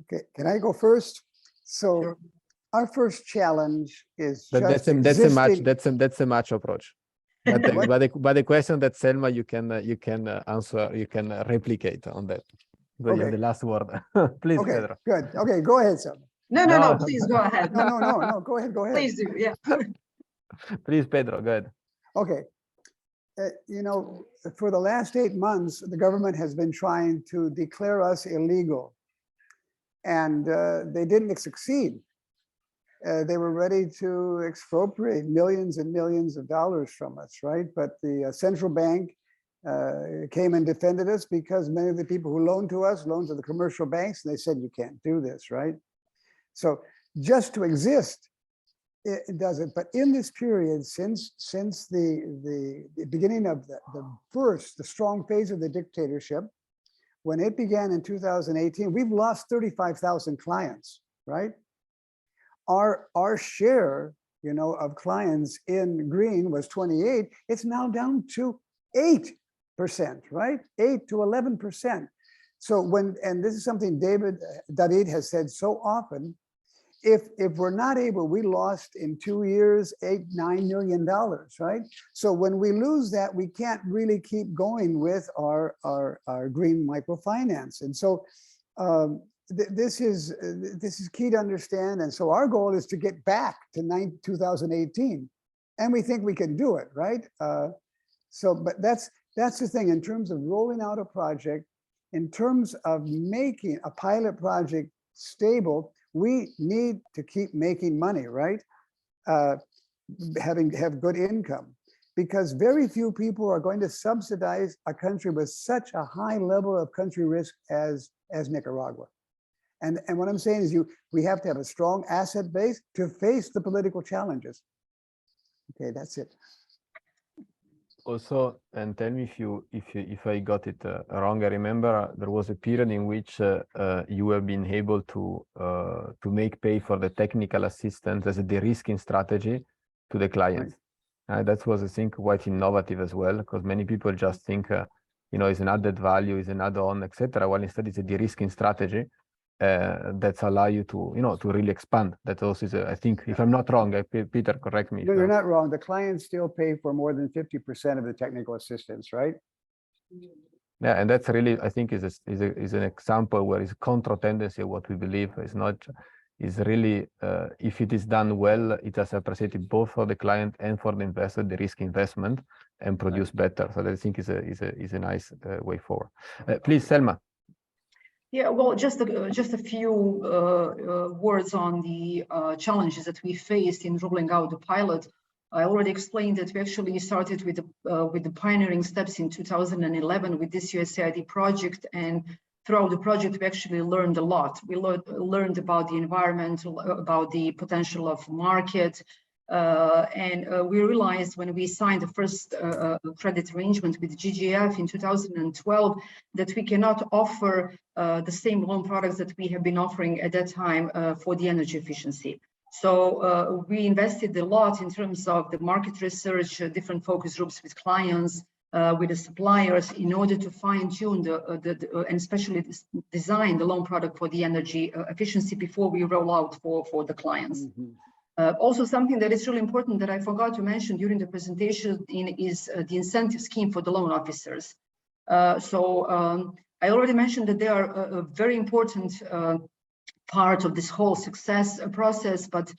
Okay, can I go first? So Sure. Our first challenge is That's a match approach. But the question that Selma, you can answer, you can replicate on that. So you have the last word. Please, okay, Pedro. good. Okay, go ahead, Selma. No, please go ahead. No, go ahead. Please do, yeah. Please, Pedro, go ahead. Okay. For the last 8 months, the government has been trying to declare us illegal, and they didn't succeed. They were ready to expropriate millions and millions of dollars from us, right? But the central bank came and defended us, because many of the people who loaned to us loaned to the commercial banks, and they said, you can't do this, right? So just to exist, it does it. But in this period, since the beginning of the strong phase of the dictatorship, when it began in 2018, we've lost 35,000 clients, right? Our share, of clients in green was 28. It's now down to 8%, right? 8 to 11%. So and this is something David has said so often, if we're not able, we lost in 2 years, $8-9 million, right? So when we lose that, we can't really keep going with our green microfinance. And so this is key to understand. And so our goal is to get back to 2018, and we think we can do it, right? But that's the thing in terms of rolling out a project, in terms of making a pilot project stable. We need to keep making money, right? Have good income, because very few people are going to subsidize a country with such a high level of country risk as Nicaragua. And what I'm saying is we have to have a strong asset base to face the political challenges. Okay, that's it. Also, and tell me if I got it wrong. I remember there was a period in which you have been able to make pay for the technical assistance as a de-risking strategy to the clients. Right. That was, I think, quite innovative as well, because many people just think, it's an added value, is an add-on, etc. While instead it's a de-risking strategy. that allow you to, to really expand. That also is, I think, if I'm not wrong, Peter, correct me. No, you're not wrong. The clients still pay for more than 50% of the technical assistance, right? Yeah, and that's really, I think, is an example where it's contra tendency of what we believe is not, is really, if it is done well, it has appreciated both for the client and for the investor, the risk investment, and produce better. So that I think is a nice way forward. Please, Selma. Yeah, well, just a few words on the challenges that we faced in rolling out the pilot. I already explained that we actually started with the pioneering steps in 2011 with this USAID project, and throughout the project we actually learned a lot. We learned about the environment, about the potential of market, and we realized when we signed the first credit arrangement with GGF in 2012 that we cannot offer the same loan products that we have been offering at that time for the energy efficiency. So we invested a lot in terms of the market research, different focus groups with clients, with the suppliers, in order to fine-tune and especially design the loan product for the energy efficiency before we roll out for the clients. Mm-hmm. Also, something that is really important that I forgot to mention during the presentation is the incentive scheme for the loan officers. I already mentioned that they are a very important part of this whole success process, but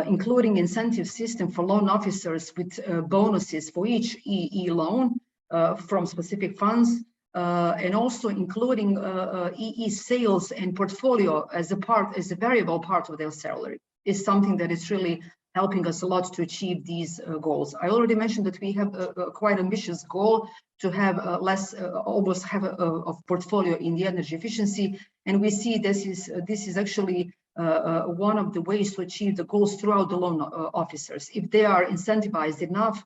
including incentive system for loan officers with bonuses for each EE loan from specific funds, and also including EE sales and portfolio as a variable part of their salary, is something that is really helping us a lot to achieve these goals. I already mentioned that we have a quite ambitious goal to have almost have a portfolio in the energy efficiency, and we see this is actually one of the ways to achieve the goals throughout the loan officers. If they are incentivized enough,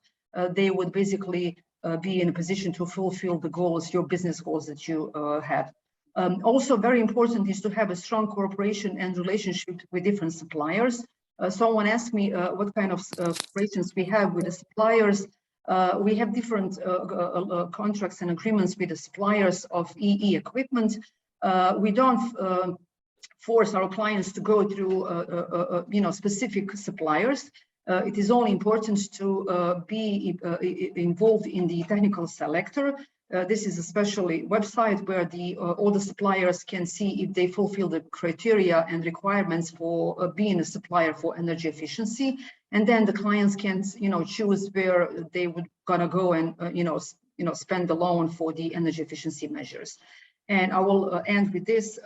they would basically be in a position to fulfill the goals, your business goals that you have. Also very important is to have a strong cooperation and relationship with different suppliers. Someone asked me what kind of cooperations we have with the suppliers. We have different contracts and agreements with the suppliers of EE equipment. We don't force our clients to go through specific suppliers. It is only important to be involved in the technical selector. This is especially website where all the suppliers can see if they fulfill the criteria and requirements for being a supplier for energy efficiency, and then the clients can choose where they would gonna go and spend the loan for the energy efficiency measures. And I will end with this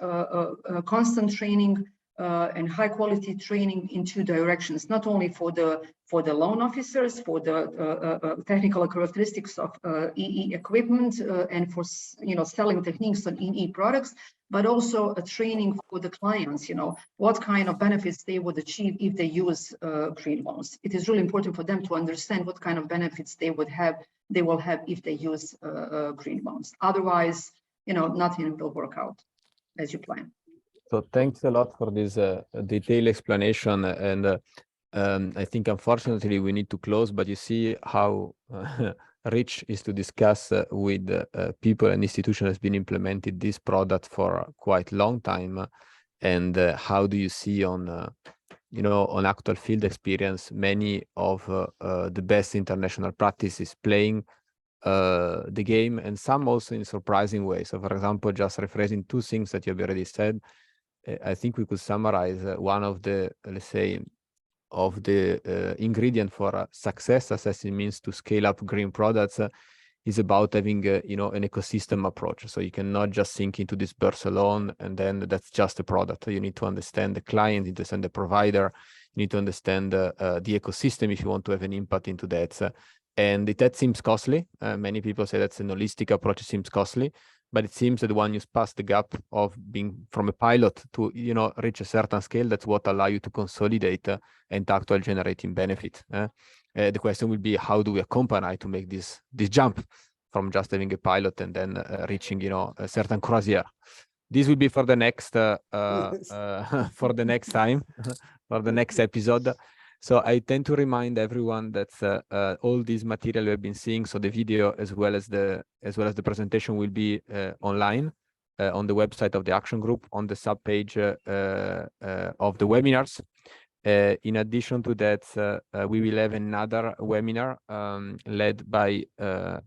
constant training and high quality training in two directions, not only for the loan officers, for the technical characteristics of EE equipment and for selling techniques on EE products, but also a training for the clients, what kind of benefits they would achieve if they use green loans. It is really important for them to understand what kind of benefits they will have if they use green loans. Otherwise, nothing will work out as you plan. So thanks a lot for this detailed explanation, and I think unfortunately we need to close, but you see how rich is to discuss with people and institutions that has been implemented this product for quite a long time, and how do you see on on actual field experience many of the best international practices playing the game, and some also in surprising ways. So for example, just rephrasing two things that you've already said, I think we could summarize one of the, let's say, of the ingredient for success, as it means to scale up green products, is about having an ecosystem approach. So you cannot just think into disperse alone, and then that's just a product. You need to understand the client, you need to understand the provider, you need to understand the ecosystem if you want to have an impact into that. And that seems costly. Many people say that's an holistic approach. It seems costly. But it seems that when you pass the gap of being from a pilot to reach a certain scale, that's what allows you to consolidate and actually generating benefit. The question will be, how do we accompany to make this jump from just having a pilot and then reaching a certain croisière? This will be for the next for the next time, for the next episode. So I tend to remind everyone that all this material we have been seeing, so the video as well as the presentation, will be online on the website of the action group on the subpage of the webinars. In addition to that, we will have another webinar led by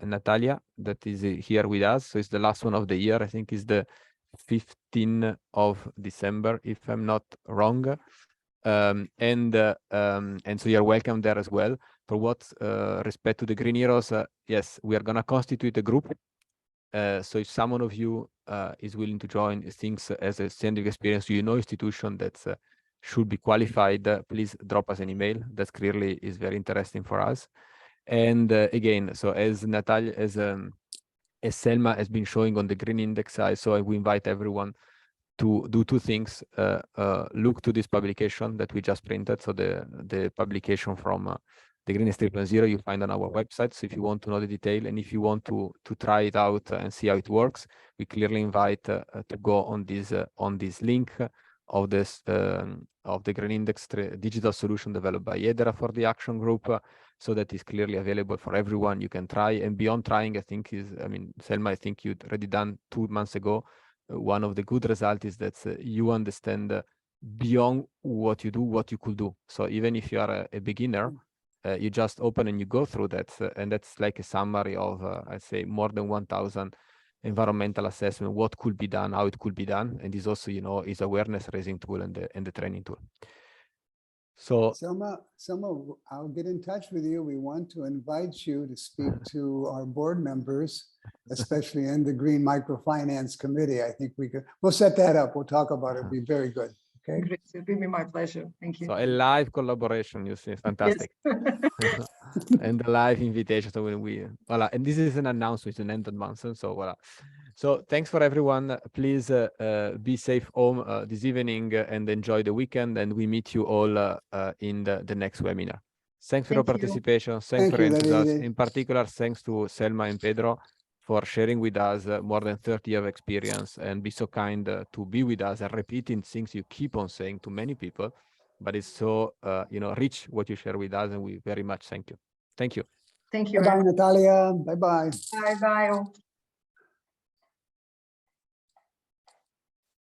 Natalia that is here with us. So it's the last one of the year. I think it's the 15th of December, if I'm not wrong. And so you're welcome there as well. For what respect to the Green Heroes, yes, we are gonna constitute a group. So if someone of you is willing to join, thinks as a scientific experience, you know, institution that's should be qualified, please drop us an email. That clearly is very interesting for us. And again, so as Natalia, as Selma has been showing on the Green Index side, so we invite everyone to do two things. Look to this publication that we just printed. So the publication from the Green 3.0 you find on our website. So if you want to know the detail and if you want to try it out and see how it works, we clearly invite to go on this link of this of the Green Index digital solution developed by EDRA for the action group, so that is clearly available for everyone. You can try, and beyond trying, I think Selma, I think you'd already done 2 months ago. One of the good results is that you understand beyond what you do, what you could do. So even if you are a beginner, you just open and you go through that, and that's like a summary of, I'd say, more than 1,000 environmental assessment, what could be done, how it could be done, and is also, is awareness raising tool and the training tool. So Selma, I'll get in touch with you. We want to invite you to speak to our board members, especially in the Green Microfinance Committee. I think we'll set that up. We'll talk about it. It'll be very good. Okay. Great. It will be my pleasure. Thank you. So a live collaboration, you see, fantastic. Yes. And a live invitation. So when voila, and this is an announcement, it's an end of month. So voila. So thanks for everyone. Please be safe home this evening and enjoy the weekend. And we meet you all in the next webinar. Thanks for your participation. Thanks for your enthusiasm. In particular, thanks to Selma and Pedro for sharing with us more than 30 years of experience, and be so kind to be with us and repeating things you keep on saying to many people. But it's so rich what you share with us, and we very much thank you. Thank you. Thank you. Bye-bye, Natalia. Bye-bye. Bye-bye.